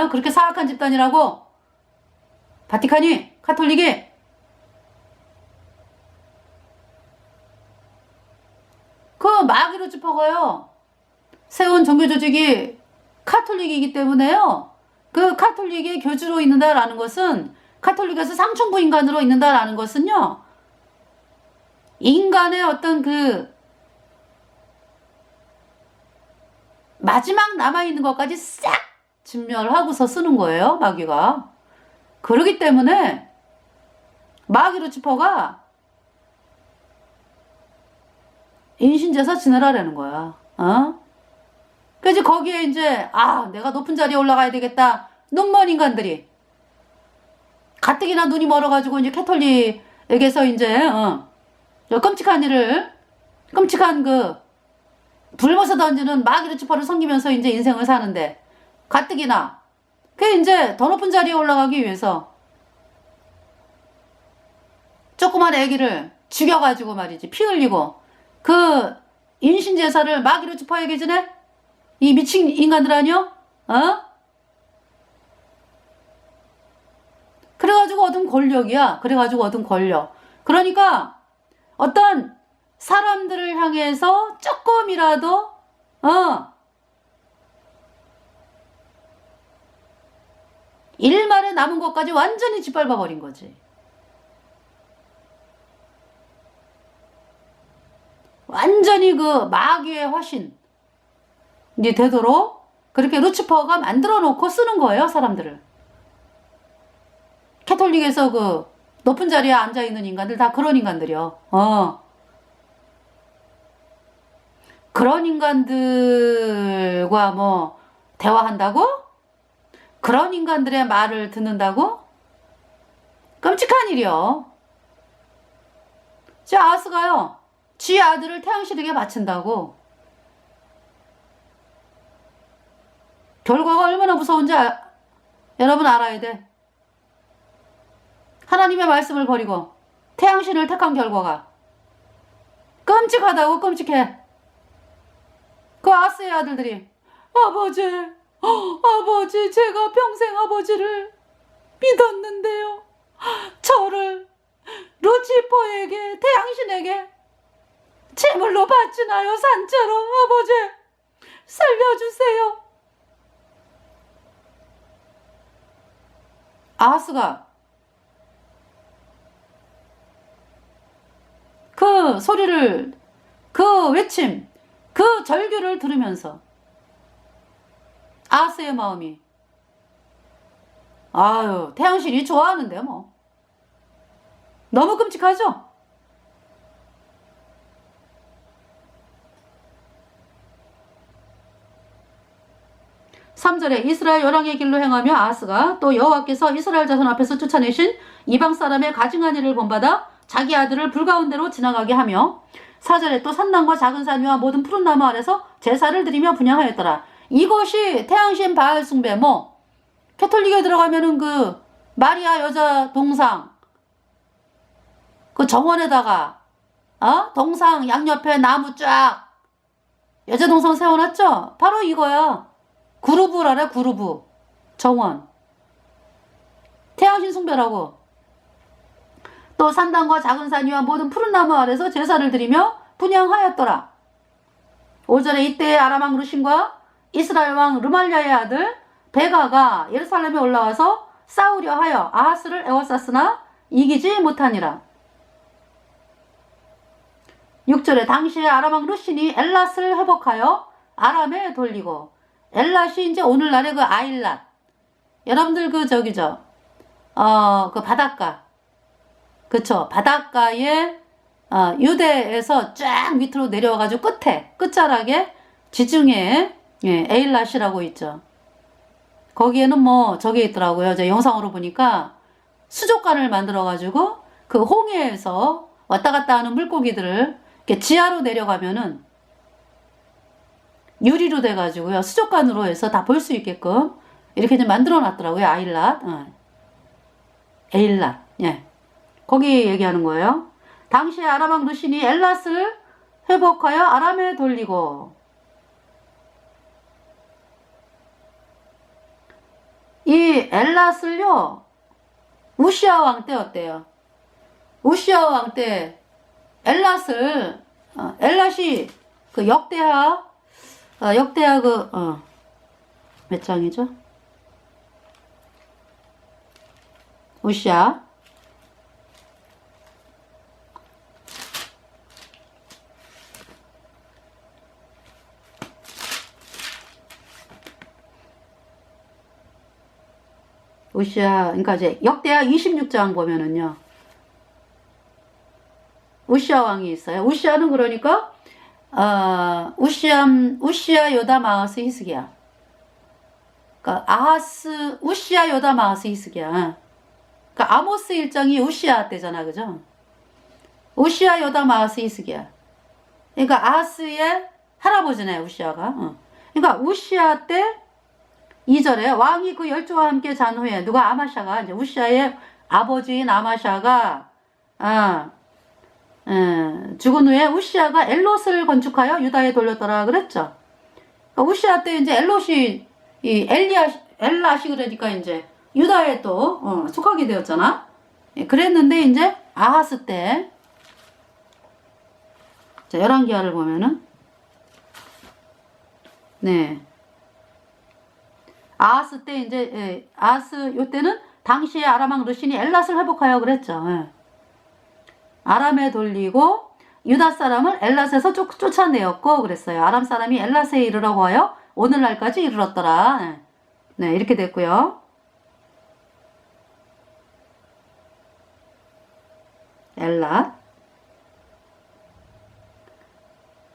그렇게 사악한 집단이라고 바티칸이, 카톨릭이. 그 마귀로 짚어가요. 세운 종교조직이 카톨릭이기 때문에요. 그 카톨릭의 교주로 있는다라는 것은, 카톨릭에서 상층부 인간으로 있는다라는 것은요, 인간의 어떤 그 마지막 남아있는 것까지 싹 진멸하고서 쓰는 거예요, 마귀가. 그러기 때문에 마귀 루치퍼가 인신제사 지내라라는 거야. 그래서 거기에 이제 내가 높은 자리에 올라가야 되겠다. 눈먼 인간들이 가뜩이나 눈이 멀어가지고 이제 캐톨릭에게서 이제 끔찍한 일을, 끔찍한 그 불못에 던지는 마귀 루치퍼를 섬기면서 이제 인생을 사는데, 가뜩이나 그 이제 더 높은 자리에 올라가기 위해서 조그만 애기를 죽여가지고 말이지, 피 흘리고 그 인신제사를 마귀 루치퍼에게 지내? 이 미친 인간들 아니요? 그래가지고 얻은 권력이야. 그래가지고 얻은 권력. 그러니까 어떤 사람들을 향해서 조금이라도 일말에 남은 것까지 완전히 짓밟아 버린 거지. 완전히 그 마귀의 화신 이제 되도록 그렇게 루치퍼가 만들어 놓고 쓰는 거예요, 사람들을. 캐톨릭에서 그 높은 자리에 앉아 있는 인간들 다 그런 인간들이요. 그런 인간들과 뭐 대화한다고? 그런 인간들의 말을 듣는다고? 끔찍한 일이요. 제 아하스가요, 지 아들을 태양신에게 바친다고. 결과가 얼마나 무서운지 여러분 알아야 돼. 하나님의 말씀을 버리고 태양신을 택한 결과가 끔찍하다고. 끔찍해. 그 아하스의 아들들이 아버지, 아버지, 제가 평생 아버지를 믿었는데요, 저를 루치퍼에게, 태양신에게 제물로 바치나요? 산채로. 아버지 살려주세요. 아하스가 그 소리를, 그 외침, 그 절규를 들으면서 아하스의 마음이, 태양신이 좋아하는데 뭐. 너무 끔찍하죠? (3절에) 이스라엘 열왕의 길로 행하며 아하스가 또 여호와께서 이스라엘 자손 앞에서 쫓아내신 이방 사람의 가증한 일을 본받아 자기 아들을 불가운데로 지나가게 하며, (4절에) 또 산당과 작은 산 위와 모든 푸른 나무 아래서 제사를 드리며 분향하였더라. 이것이 태양신 바알 숭배. 뭐 캐톨릭에 들어가면은 그 마리아 여자 동상 그 정원에다가 동상 양옆에 나무 쫙 여자 동상 세워놨죠? 바로 이거야. 구루부를 알아? 구루부. 정원. 태양신 숭배라고. 또 산당과 작은 산이와 모든 푸른 나무 아래서 제사를 드리며 분향하였더라. 5절에 이때 아람 왕 르신과 이스라엘 왕 르말랴의 아들 베가가 예루살렘에 올라와서 싸우려 하여 아하스를 에워쌌으나 이기지 못하니라. 6절에 당시에 아람 왕 르신이 엘랏을 회복하여 아람에 돌리고, 엘랏이 이제 오늘날의 그 아일랏. 여러분들 그 저기죠. 그 바닷가. 그쵸. 바닷가에 유대에서 쫙 밑으로 내려와가지고 끝자락에 지중해 에일랏이라고 있죠. 거기에는 뭐 저게 있더라고요. 제 영상으로 보니까 수족관을 만들어가지고 그 홍해에서 왔다 갔다 하는 물고기들을 이렇게 지하로 내려가면은 유리로 돼가지고요. 수족관으로 해서 다 볼 수 있게끔 이렇게 좀 만들어 놨더라고요. 아일랏. 에일랏. 예. 거기 얘기하는 거예요. 당시에 아람 왕 르신이 엘랏을 회복하여 아람에 돌리고, 이 엘랏을요 우시아 왕 때였대요. 우시아 왕 때 엘랏이 그 역대하 몇 장이죠? 우시아 그러니까 이제 역대하 26장 보면은요. 우시아 왕이 있어요. 우시아는 그러니까 우시아 요담 아하스 히스기야. 그러니까 우시아 요담 아하스 히스기야. 그러니까 아모스 1장이 우시아 때잖아, 그죠? 우시아 요담 아하스 히스기야. 그러니까 아하스의 할아버지네, 우시아가. 그러니까 우시아 때 2절에 왕이 그 열조와 함께 잔 후에 누가 아마샤가 이제 우시아의 아버지인 아마샤가 죽은 후에 우시아가 엘롯을 건축하여 유다에 돌렸더라 그랬죠. 그러니까 우시아 때 이제 엘롯이 엘랏이 그러니까 이제 유다에 또 속하게 되었잖아. 그랬는데 이제 아하스 때 자, 열왕기하를 보면은 아하스 때 이제 아하스 요때는 당시에 아람 왕 르신이 엘랏을 회복하여 그랬죠. 아람에 돌리고 유다 사람을 엘랏에서 쫓아내었고 그랬어요. 아람 사람이 엘랏에 이르라고 하여 오늘날까지 이르렀더라. 네, 이렇게 됐고요. 엘랏.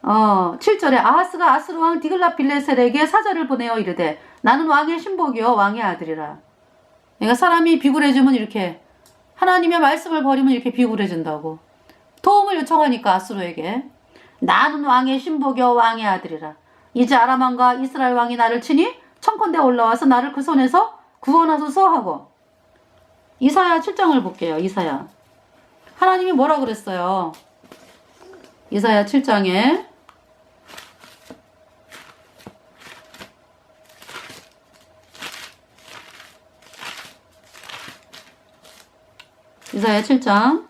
7절에 아하스가 아스루 왕 디글랏빌레셀에게 사자를 보내어 이르되 나는 왕의 신복이요 왕의 아들이라. 그러니까 사람이 비굴해지면 이렇게 하나님의 말씀을 버리면 이렇게 비굴해진다고. 도움을 요청하니까 아스루에게 나는 왕의 신복이요 왕의 아들이라. 이제 아람 왕과 이스라엘 왕이 나를 치니 청컨대 올라와서 나를 그 손에서 구원하소서 하고. 이사야 7장을 볼게요. 이사야. 하나님이 뭐라 그랬어요? 이사야 7장에 이사야 7장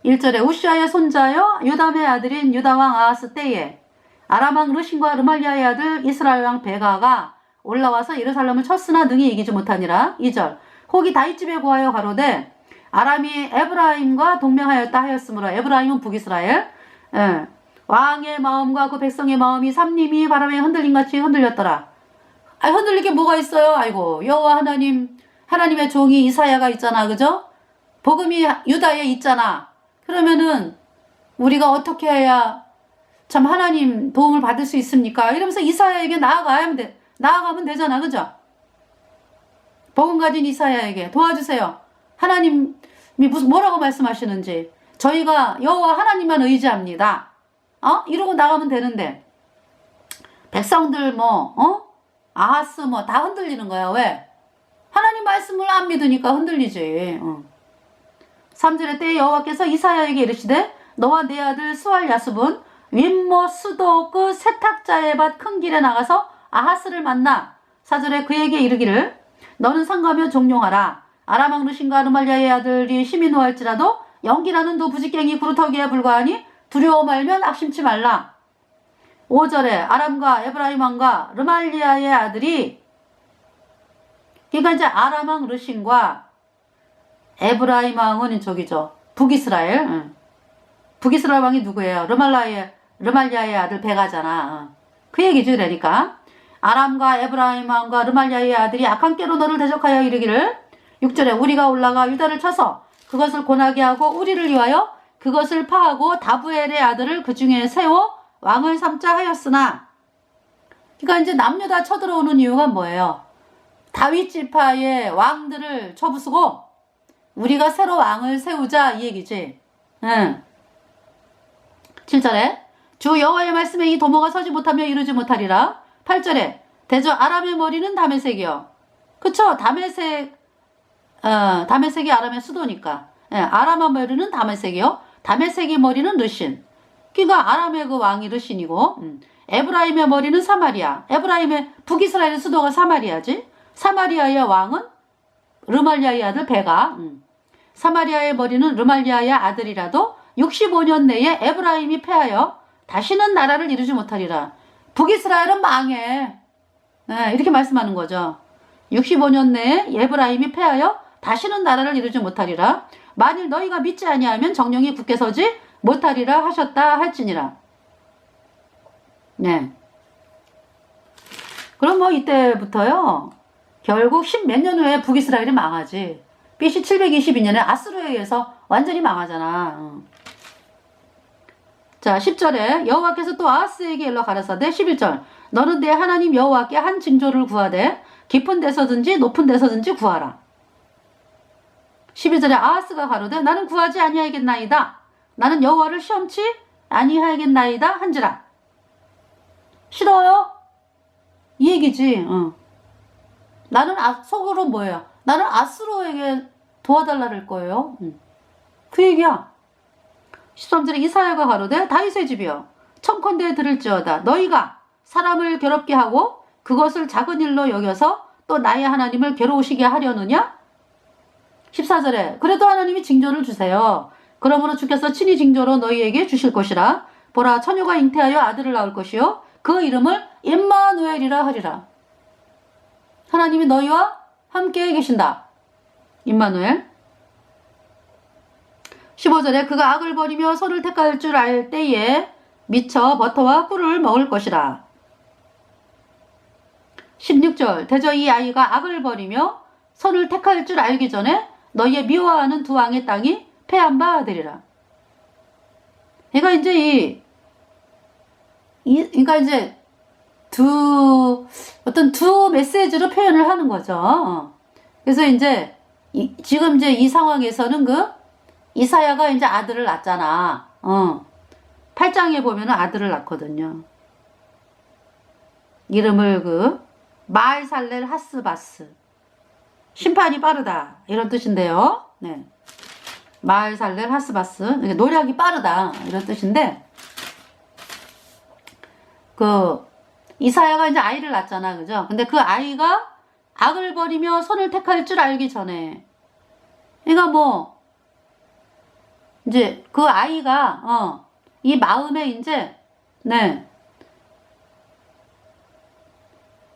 1절에 우시아의 손자여 요담의 아들인 유다왕 아하스 때에 아람 왕 르신과 르말리아의 아들 이스라엘 왕 베가가 올라와서 예루살렘을 쳤으나 능히 이기지 못하니라. 2절 혹이 다윗집에 구하여 가로되 아람이 에브라임과 동맹하였다 하였으므로 에브라임은 북이스라엘 왕의 마음과 그 백성의 마음이 삼림이 바람에 흔들림같이 흔들렸더라. 흔들릴 게 뭐가 있어요? 아이고 여호와 하나님의 종이 이사야가 있잖아, 그죠? 복음이 유다에 있잖아. 그러면은 우리가 어떻게 해야 참 하나님 도움을 받을 수 있습니까? 이러면서 이사야에게 나아가면 되잖아, 그죠? 복음 가진 이사야에게 도와주세요. 하나님이 뭐라고 말씀하시는지 저희가 여호와 하나님만 의지합니다. 이러고 나가면 되는데 백성들 아하스 다 흔들리는 거야. 왜? 하나님 말씀을 안 믿으니까 흔들리지. 3절에 때에 여호와께서 이사야에게 이르시되 너와 네 아들 스왈 야숲은 윗모 수도 그 세탁자의 밭 큰 길에 나가서 아하스를 만나. 4절에 그에게 이르기를 너는 상가며 종용하라. 아람 왕 르신과 르말리아의 아들이 심히 노할지라도 연기나는 두 부지깽이 구루터기에 불과하니 두려워 말면 악심치 말라. 5절에 아람과 에브라임 왕과 르말리아의 아들이, 그러니까 이제 아람 왕 르신과 에브라임 왕은 저기죠, 북이스라엘. 북이스라엘 왕이 누구예요? 르말리아의 아들 베가잖아. 그 얘기죠. 그러니까 아람과 에브라임 왕과 르말리아의 아들이 악한 꾀로 너를 대적하여 이르기를 6절에 우리가 올라가 유다를 쳐서 그것을 고나게 하고 우리를 위하여 그것을 파하고 다부엘의 아들을 그 중에 세워 왕을 삼자 하였으나, 그러니까 이제 남녀 다 쳐들어오는 이유가 뭐예요? 다윗 지파의 왕들을 쳐부수고 우리가 새로 왕을 세우자 이 얘기지. 7절에 주 여호와의 말씀에 이 도모가 서지 못하며 이루지 못하리라. 8절에 대저 아람의 머리는 다메섹이요. 그쵸? 다메섹이 아람의 수도니까. 아람의 머리는 다메섹이요. 다메섹의 머리는 르신. 그러니까 아람의 그 왕이 르신이고, 에브라임의 머리는 사마리아. 에브라임의 북이스라엘의 수도가 사마리아지. 사마리아의 왕은 르말리아의 아들 베가. 사마리아의 머리는 르말리아의 아들이라도 65년 내에 에브라임이 패하여 다시는 나라를 이루지 못하리라. 북이스라엘은 망해. 이렇게 말씀하는 거죠. 65년 내에 에브라임이 패하여 다시는 나라를 이루지 못하리라. 만일 너희가 믿지 아니하면 정령이 굳게 서지 못하리라 하셨다 할지니라. 네. 그럼 뭐 이때부터요, 결국 10몇 년 후에 북이스라엘이 망하지. BC 722년에 아스루에 의해서 완전히 망하잖아. 자, 10절에 여호와께서 또 아하스에게 일러 가라사대. 11절 너는 내 하나님 여호와께 한 징조를 구하되 깊은 데서든지 높은 데서든지 구하라. 12절에 아하스가 가로되 나는 구하지 아니하겠나이다. 나는 여호와를 시험치 아니하겠나이다 한지라. 싫어요? 이 얘기지. 나는 속으로 뭐예요? 나는 아스로에게 도와달라를 거예요. 그 얘기야. 13절에 이사야가 가로되 다윗의 집이여 청컨대 들을지어다. 너희가 사람을 괴롭게 하고 그것을 작은 일로 여겨서 또 나의 하나님을 괴로우시게 하려느냐? 14절에 그래도 하나님이 징조를 주세요. 그러므로 주께서 친히 징조로 너희에게 주실 것이라. 보라 처녀가 잉태하여 아들을 낳을 것이요 그 이름을 임마누엘이라 하리라. 하나님이 너희와 함께 계신다. 임마누엘. 15절에 그가 악을 버리며 손을 택할 줄 알 때에 미쳐 버터와 꿀을 먹을 것이라. 16절 대저 이 아이가 악을 버리며 손을 택할 줄 알기 전에 너희의 미워하는 두 왕의 땅이 패한 바 되리라. 그러니까 이제 그러니까 이제 어떤 두 메시지로 표현을 하는 거죠. 그래서 이제 지금 이제 이 상황에서는 이사야가 이제 아들을 낳잖아. 8장에 보면은 아들을 낳거든요. 이름을 마알살렐 하스바스. 심판이 빠르다. 이런 뜻인데요. 네. 마알살렐 하스바스. 노력이 빠르다. 이런 뜻인데, 이사야가 이제 아이를 낳잖아. 그죠? 근데 그 아이가 악을 버리며 손을 택할 줄 알기 전에. 그러니까 이제 그 아이가, 이 마음에 이제, 네.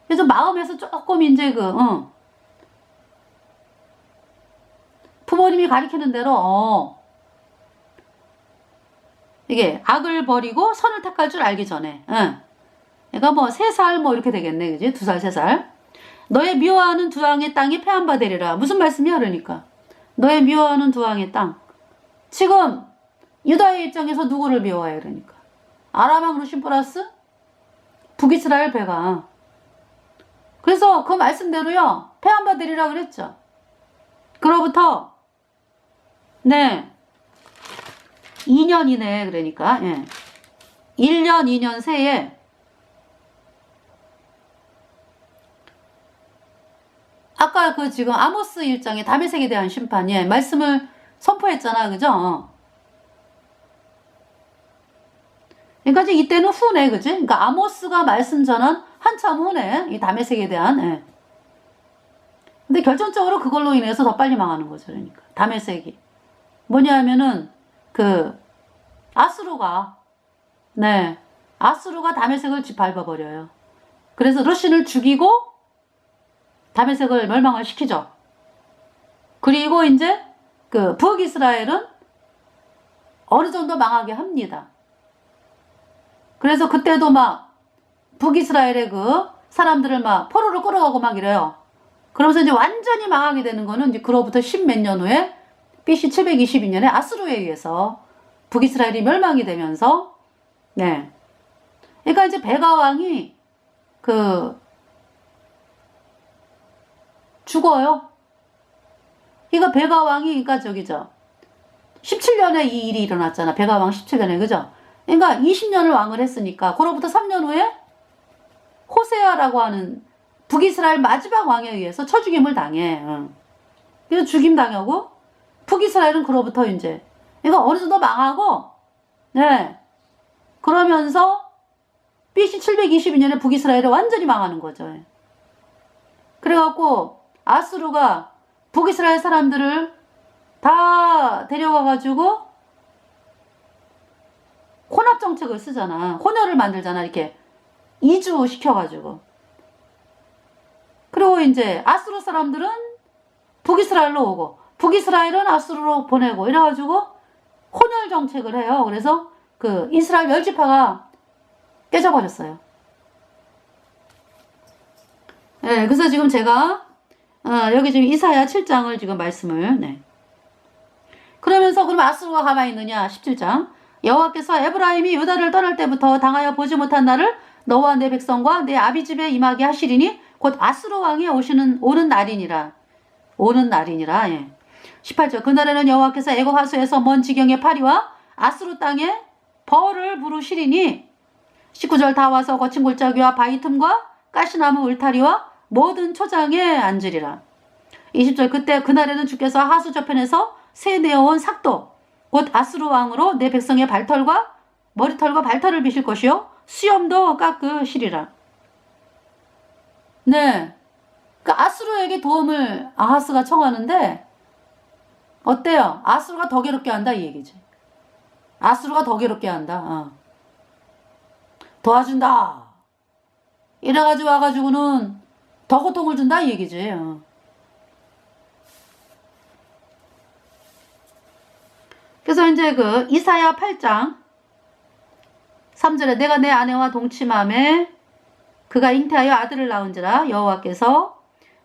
그래서 마음에서 조금 이제 부모님이 가리키는 대로, 이게 악을 버리고 선을 택할 줄 알기 전에, 그러니까 3살 이렇게 되겠네. 그지? 2살, 3살. 너의 미워하는 두 왕의 땅이 패한 바 되리라. 무슨 말씀이야, 그러니까. 너의 미워하는 두 왕의 땅. 지금, 유다의 입장에서 누구를 미워해, 그러니까. 아람 왕 르신 플러스 북이스라엘 베가. 그래서 그 말씀대로요, 패한 바 되리라 그랬죠. 그로부터, 네. 2년이네, 그러니까, 예. 1년, 2년 새에, 아까 지금 아모스 1장의 다메섹에 대한 심판, 예, 말씀을 선포했잖아. 그죠? 그러니까 이제 이때는 후네. 그지? 그러니까 아모스가 말씀 전한 한참 후네. 이 다메섹에 대한. 예. 근데 결정적으로 그걸로 인해서 더 빨리 망하는 거죠. 그러니까 다메섹이 뭐냐 하면은 아수르가 아수르가 다메섹을 짓밟아버려요. 그래서 르신을 죽이고 다메섹을 멸망을 시키죠. 그리고 이제 북이스라엘은 어느 정도 망하게 합니다. 그래서 그때도 막 북이스라엘의 사람들을 막 포로로 끌어가고 막 이래요. 그러면서 이제 완전히 망하게 되는 거는 이제 그로부터 10몇 년 후에 BC 722년에 아수르에 의해서 북이스라엘이 멸망이 되면서 그러니까 이제 베가 왕이 죽어요. 그러니까 베가 왕이 17년에 이 일이 일어났잖아. 베가 왕 17년에 그죠? 그러니까 20년을 왕을 했으니까 그로부터 3년 후에 호세아라고 하는 북이스라엘 마지막 왕에 의해서 쳐죽임을 당해. 그래서 죽임 당하고 북이스라엘은 그로부터 이제 그러니까 어느 정도 망하고 그러면서 BC 722년에 북이스라엘이 완전히 망하는 거죠. 그래갖고 아수르가 북이스라엘 사람들을 다 데려가가지고 혼합 정책을 쓰잖아. 혼혈을 만들잖아. 이렇게 이주시켜가지고. 그리고 이제 아수르 사람들은 북이스라엘로 오고 북이스라엘은 아수르로 보내고 이래가지고 혼혈 정책을 해요. 그래서 이스라엘 멸지파가 깨져버렸어요. 그래서 지금 제가 여기 지금 이사야 7장을 지금 말씀을 그러면서 그럼 아수르가 가만히 있느냐 17장 여호와께서 에브라임이 유다를 떠날 때부터 당하여 보지 못한 날을 너와 내 백성과 내 아비 집에 임하게 하시리니 곧 아수르 왕이 오는 날이니라. 18절 그날에는 여호와께서 애굽 하수에서 먼 지경의 파리와 아수르 땅에 벌을 부르시리니 19절 다 와서 거친 골짜기와 바위 틈과 가시나무 울타리와 모든 초장에 앉으리라. 20절 그날에는 주께서 하수 저편에서 새 내어온 삭도 곧 아수르 왕으로 내 백성의 발털과 머리털과 발털을 비실 것이요 수염도 깎으시리라. 아수르에게 도움을 아하스가 청하는데 어때요? 아수르가 더 괴롭게 한다 이 얘기지. 아수르가 더 괴롭게 한다. 도와준다. 이래가지고 와가지고는 더 고통을 준다 이 얘기지. 그래서 이제 이사야 8장 3절에 내가 내 아내와 동침함에 그가 잉태하여 아들을 낳은지라 여호와께서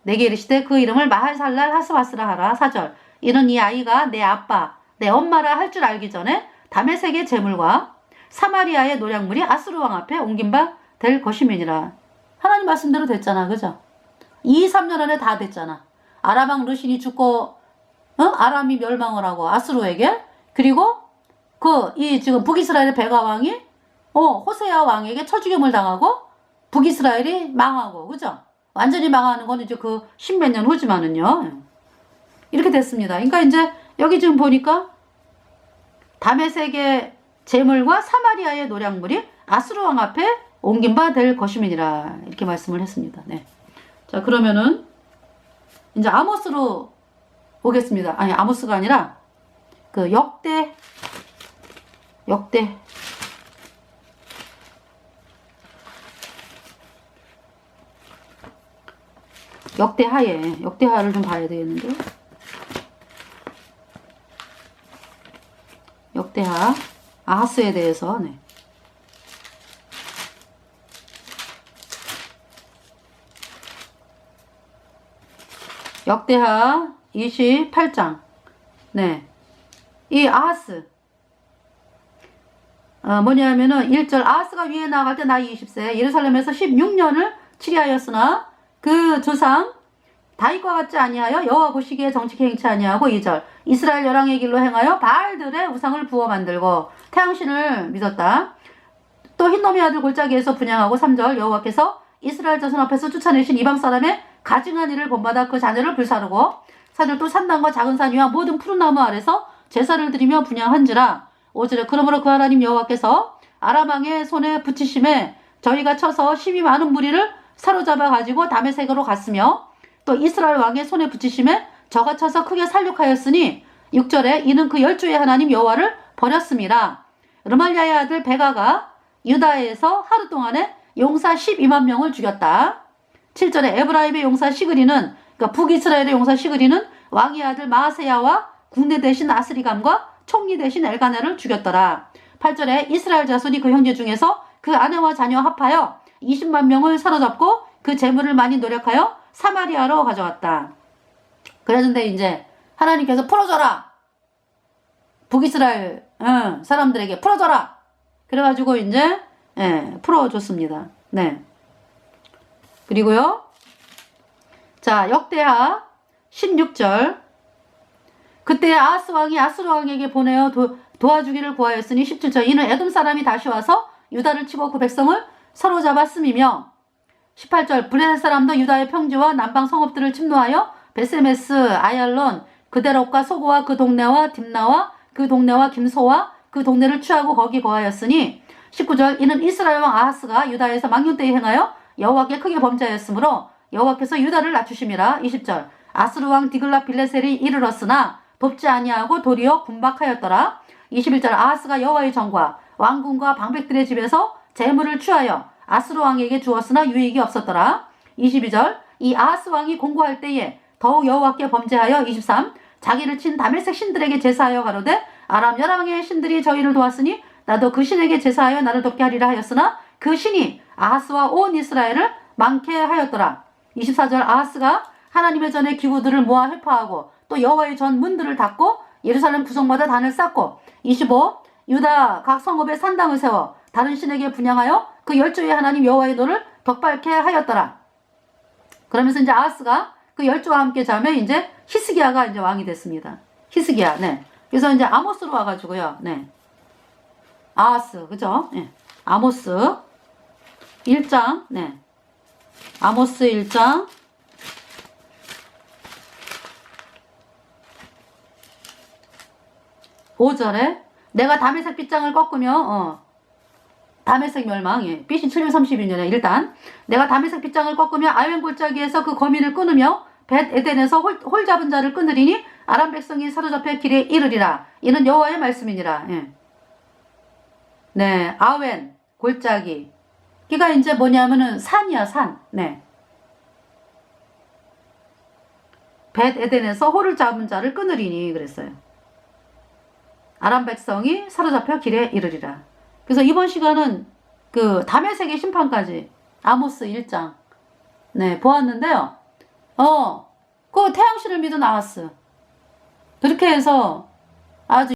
내게 이르시되 그 이름을 마할살랄 하스바스라 하라. 4절 이는 이 아이가 내 아빠 내 엄마라 할 줄 알기 전에 다메섹의 제물과 사마리아의 노략물이 아수르 왕 앞에 옮긴 바 될 것임이니라. 하나님 말씀대로 됐잖아. 그죠? 2, 3년 안에 다 됐잖아. 아람 왕 르신이 죽고 아람이 멸망을 하고 아수르에게 그리고 지금 북이스라엘의 베가 왕이 호세아 왕에게 쳐죽임을 당하고 북이스라엘이 망하고 그죠? 완전히 망하는 건 이제 10몇 년 후지만은요. 이렇게 됐습니다. 그러니까 이제 여기 지금 보니까 다메섹의 제물과 사마리아의 노략물이 아수르 왕 앞에 옮긴 바 될 것임이니라. 이렇게 말씀을 했습니다. 자, 그러면은 이제 아모스로 오겠습니다. 아니, 아모스가 아니라 역대하를 좀 봐야 되겠는데. 역대하 아하스에 대해서 역대하 28장 이 아하스 뭐냐면은 1절 아하스가 위에 나아갈 때 나이 20세 예루살렘에서 16년을 치리하였으나 그 조상 다윗과 같지 아니하여 여호와 보시기에 정직히 행치 아니하고 2절 이스라엘 열왕의 길로 행하여 바알들의 우상을 부어 만들고 태양신을 믿었다. 또 흰놈의 아들 골짜기에서 분양하고 3절 여호와께서 이스라엘 자손 앞에서 쫓아내신 이방 사람의 가증한 일을 본받아 그 자녀를 불사르고 사절 또 산당과 작은 산 위와 모든 푸른 나무 아래서 제사를 드리며 분향한지라. 5절에 그러므로 그 하나님 여호와께서 아람 왕의 손에 붙이심에 저희가 쳐서 힘이 많은 무리를 사로잡아 가지고 다메섹으로 갔으며 또 이스라엘 왕의 손에 붙이심에 저가 쳐서 크게 살육하였으니 6절에 이는 그 열조의 하나님 여호와를 버렸습니다. 르말리아의 아들 베가가 유다에서 하루 동안에 용사 12만 명을 죽였다. 7절에 에브라임의 용사 시그리는 그러니까 북이스라엘의 용사 시그리는 왕의 아들 마아세야와 국내 대신 아스리감과 총리 대신 엘가나를 죽였더라. 8절에 이스라엘 자손이 그 형제 중에서 그 아내와 자녀 합하여 20만 명을 사로잡고 그 재물을 많이 노력하여 사마리아로 가져왔다. 그랬는데 이제 하나님께서 풀어줘라. 북이스라엘 사람들에게 풀어줘라. 그래가지고 이제 풀어줬습니다. 네. 그리고요. 자, 역대하 16절. 그때 아하스 왕이 아스루 왕에게 보내어 도와주기를 구하였으니 17절. 이는 에돔 사람이 다시 와서 유다를 치고 그 백성을 사로잡았음이며 18절. 블레셋 사람도 유다의 평지와 남방 성읍들을 침노하여 베세메스, 아얄론, 그데롭과 소고와 그 동네와 딥나와 그 동네와 김소와 그 동네를 취하고 거기 거하였으니 19절. 이는 이스라엘 왕 아하스가 유다에서 망령되이 행하여 여호와께 크게 범죄하였으므로 여호와께서 유다를 낮추심이라. 20절. 아스루 왕 디글라 빌레셀이 이르렀으나 돕지 아니하고 도리어 군박하였더라. 21절. 아하스가 여호와의 전과 왕궁과 방백들의 집에서 재물을 취하여 아스루 왕에게 주었으나 유익이 없었더라. 22절. 이 아하스 왕이 공고할 때에 더욱 여호와께 범죄하여 23. 자기를 친 다메섹 신들에게 제사하여 가로되 아람 열왕의 신들이 저희를 도왔으니 나도 그 신에게 제사하여 나를 돕게 하리라 하였으나 그 신이 아하스와 온 이스라엘을 많게 하였더라. 24절. 아하스가 하나님의 전에 기구들을 모아 회파하고 또 여호와의 전 문들을 닫고 예루살렘 구성마다 단을 쌓고 25. 유다 각 성읍에 산당을 세워 다른 신에게 분향하여 그 열조의 하나님 여호와의 노를 덕밟게 하였더라. 그러면서 이제 아하스가 그 열조와 함께 자면 이제 히스기야가 이제 왕이 됐습니다. 히스기야. 네. 그래서 이제 아모스로 와가지고요. 네. 아하스, 그죠? 네. 아모스 1장. 네. 아모스 1장. 5절에 내가 다메섹 빗장을 꺾으며 다메섹 멸망. 예. BC 732년에 일단 내가 다메섹 빗장을 꺾으며 아웬 골짜기에서 그 거민을 끊으며 벳 에덴에서 홀 잡은 자를 끊으리니 아람 백성이 사로잡혀 길에 이르리라. 이는 여호와의 말씀이니라. 예. 네, 아웬 골짜기. 기가 이제 뭐냐면은 산이야, 산. 네. 벳 에덴에서 홀을 잡은 자를 끊으리니 그랬어요. 아람 백성이 사로잡혀 길에 이르리라. 그래서 이번 시간은 그 다메섹의 심판까지 아모스 1장 네 보았는데요. 그 태양신을 믿은 아하스 그렇게 해서 아주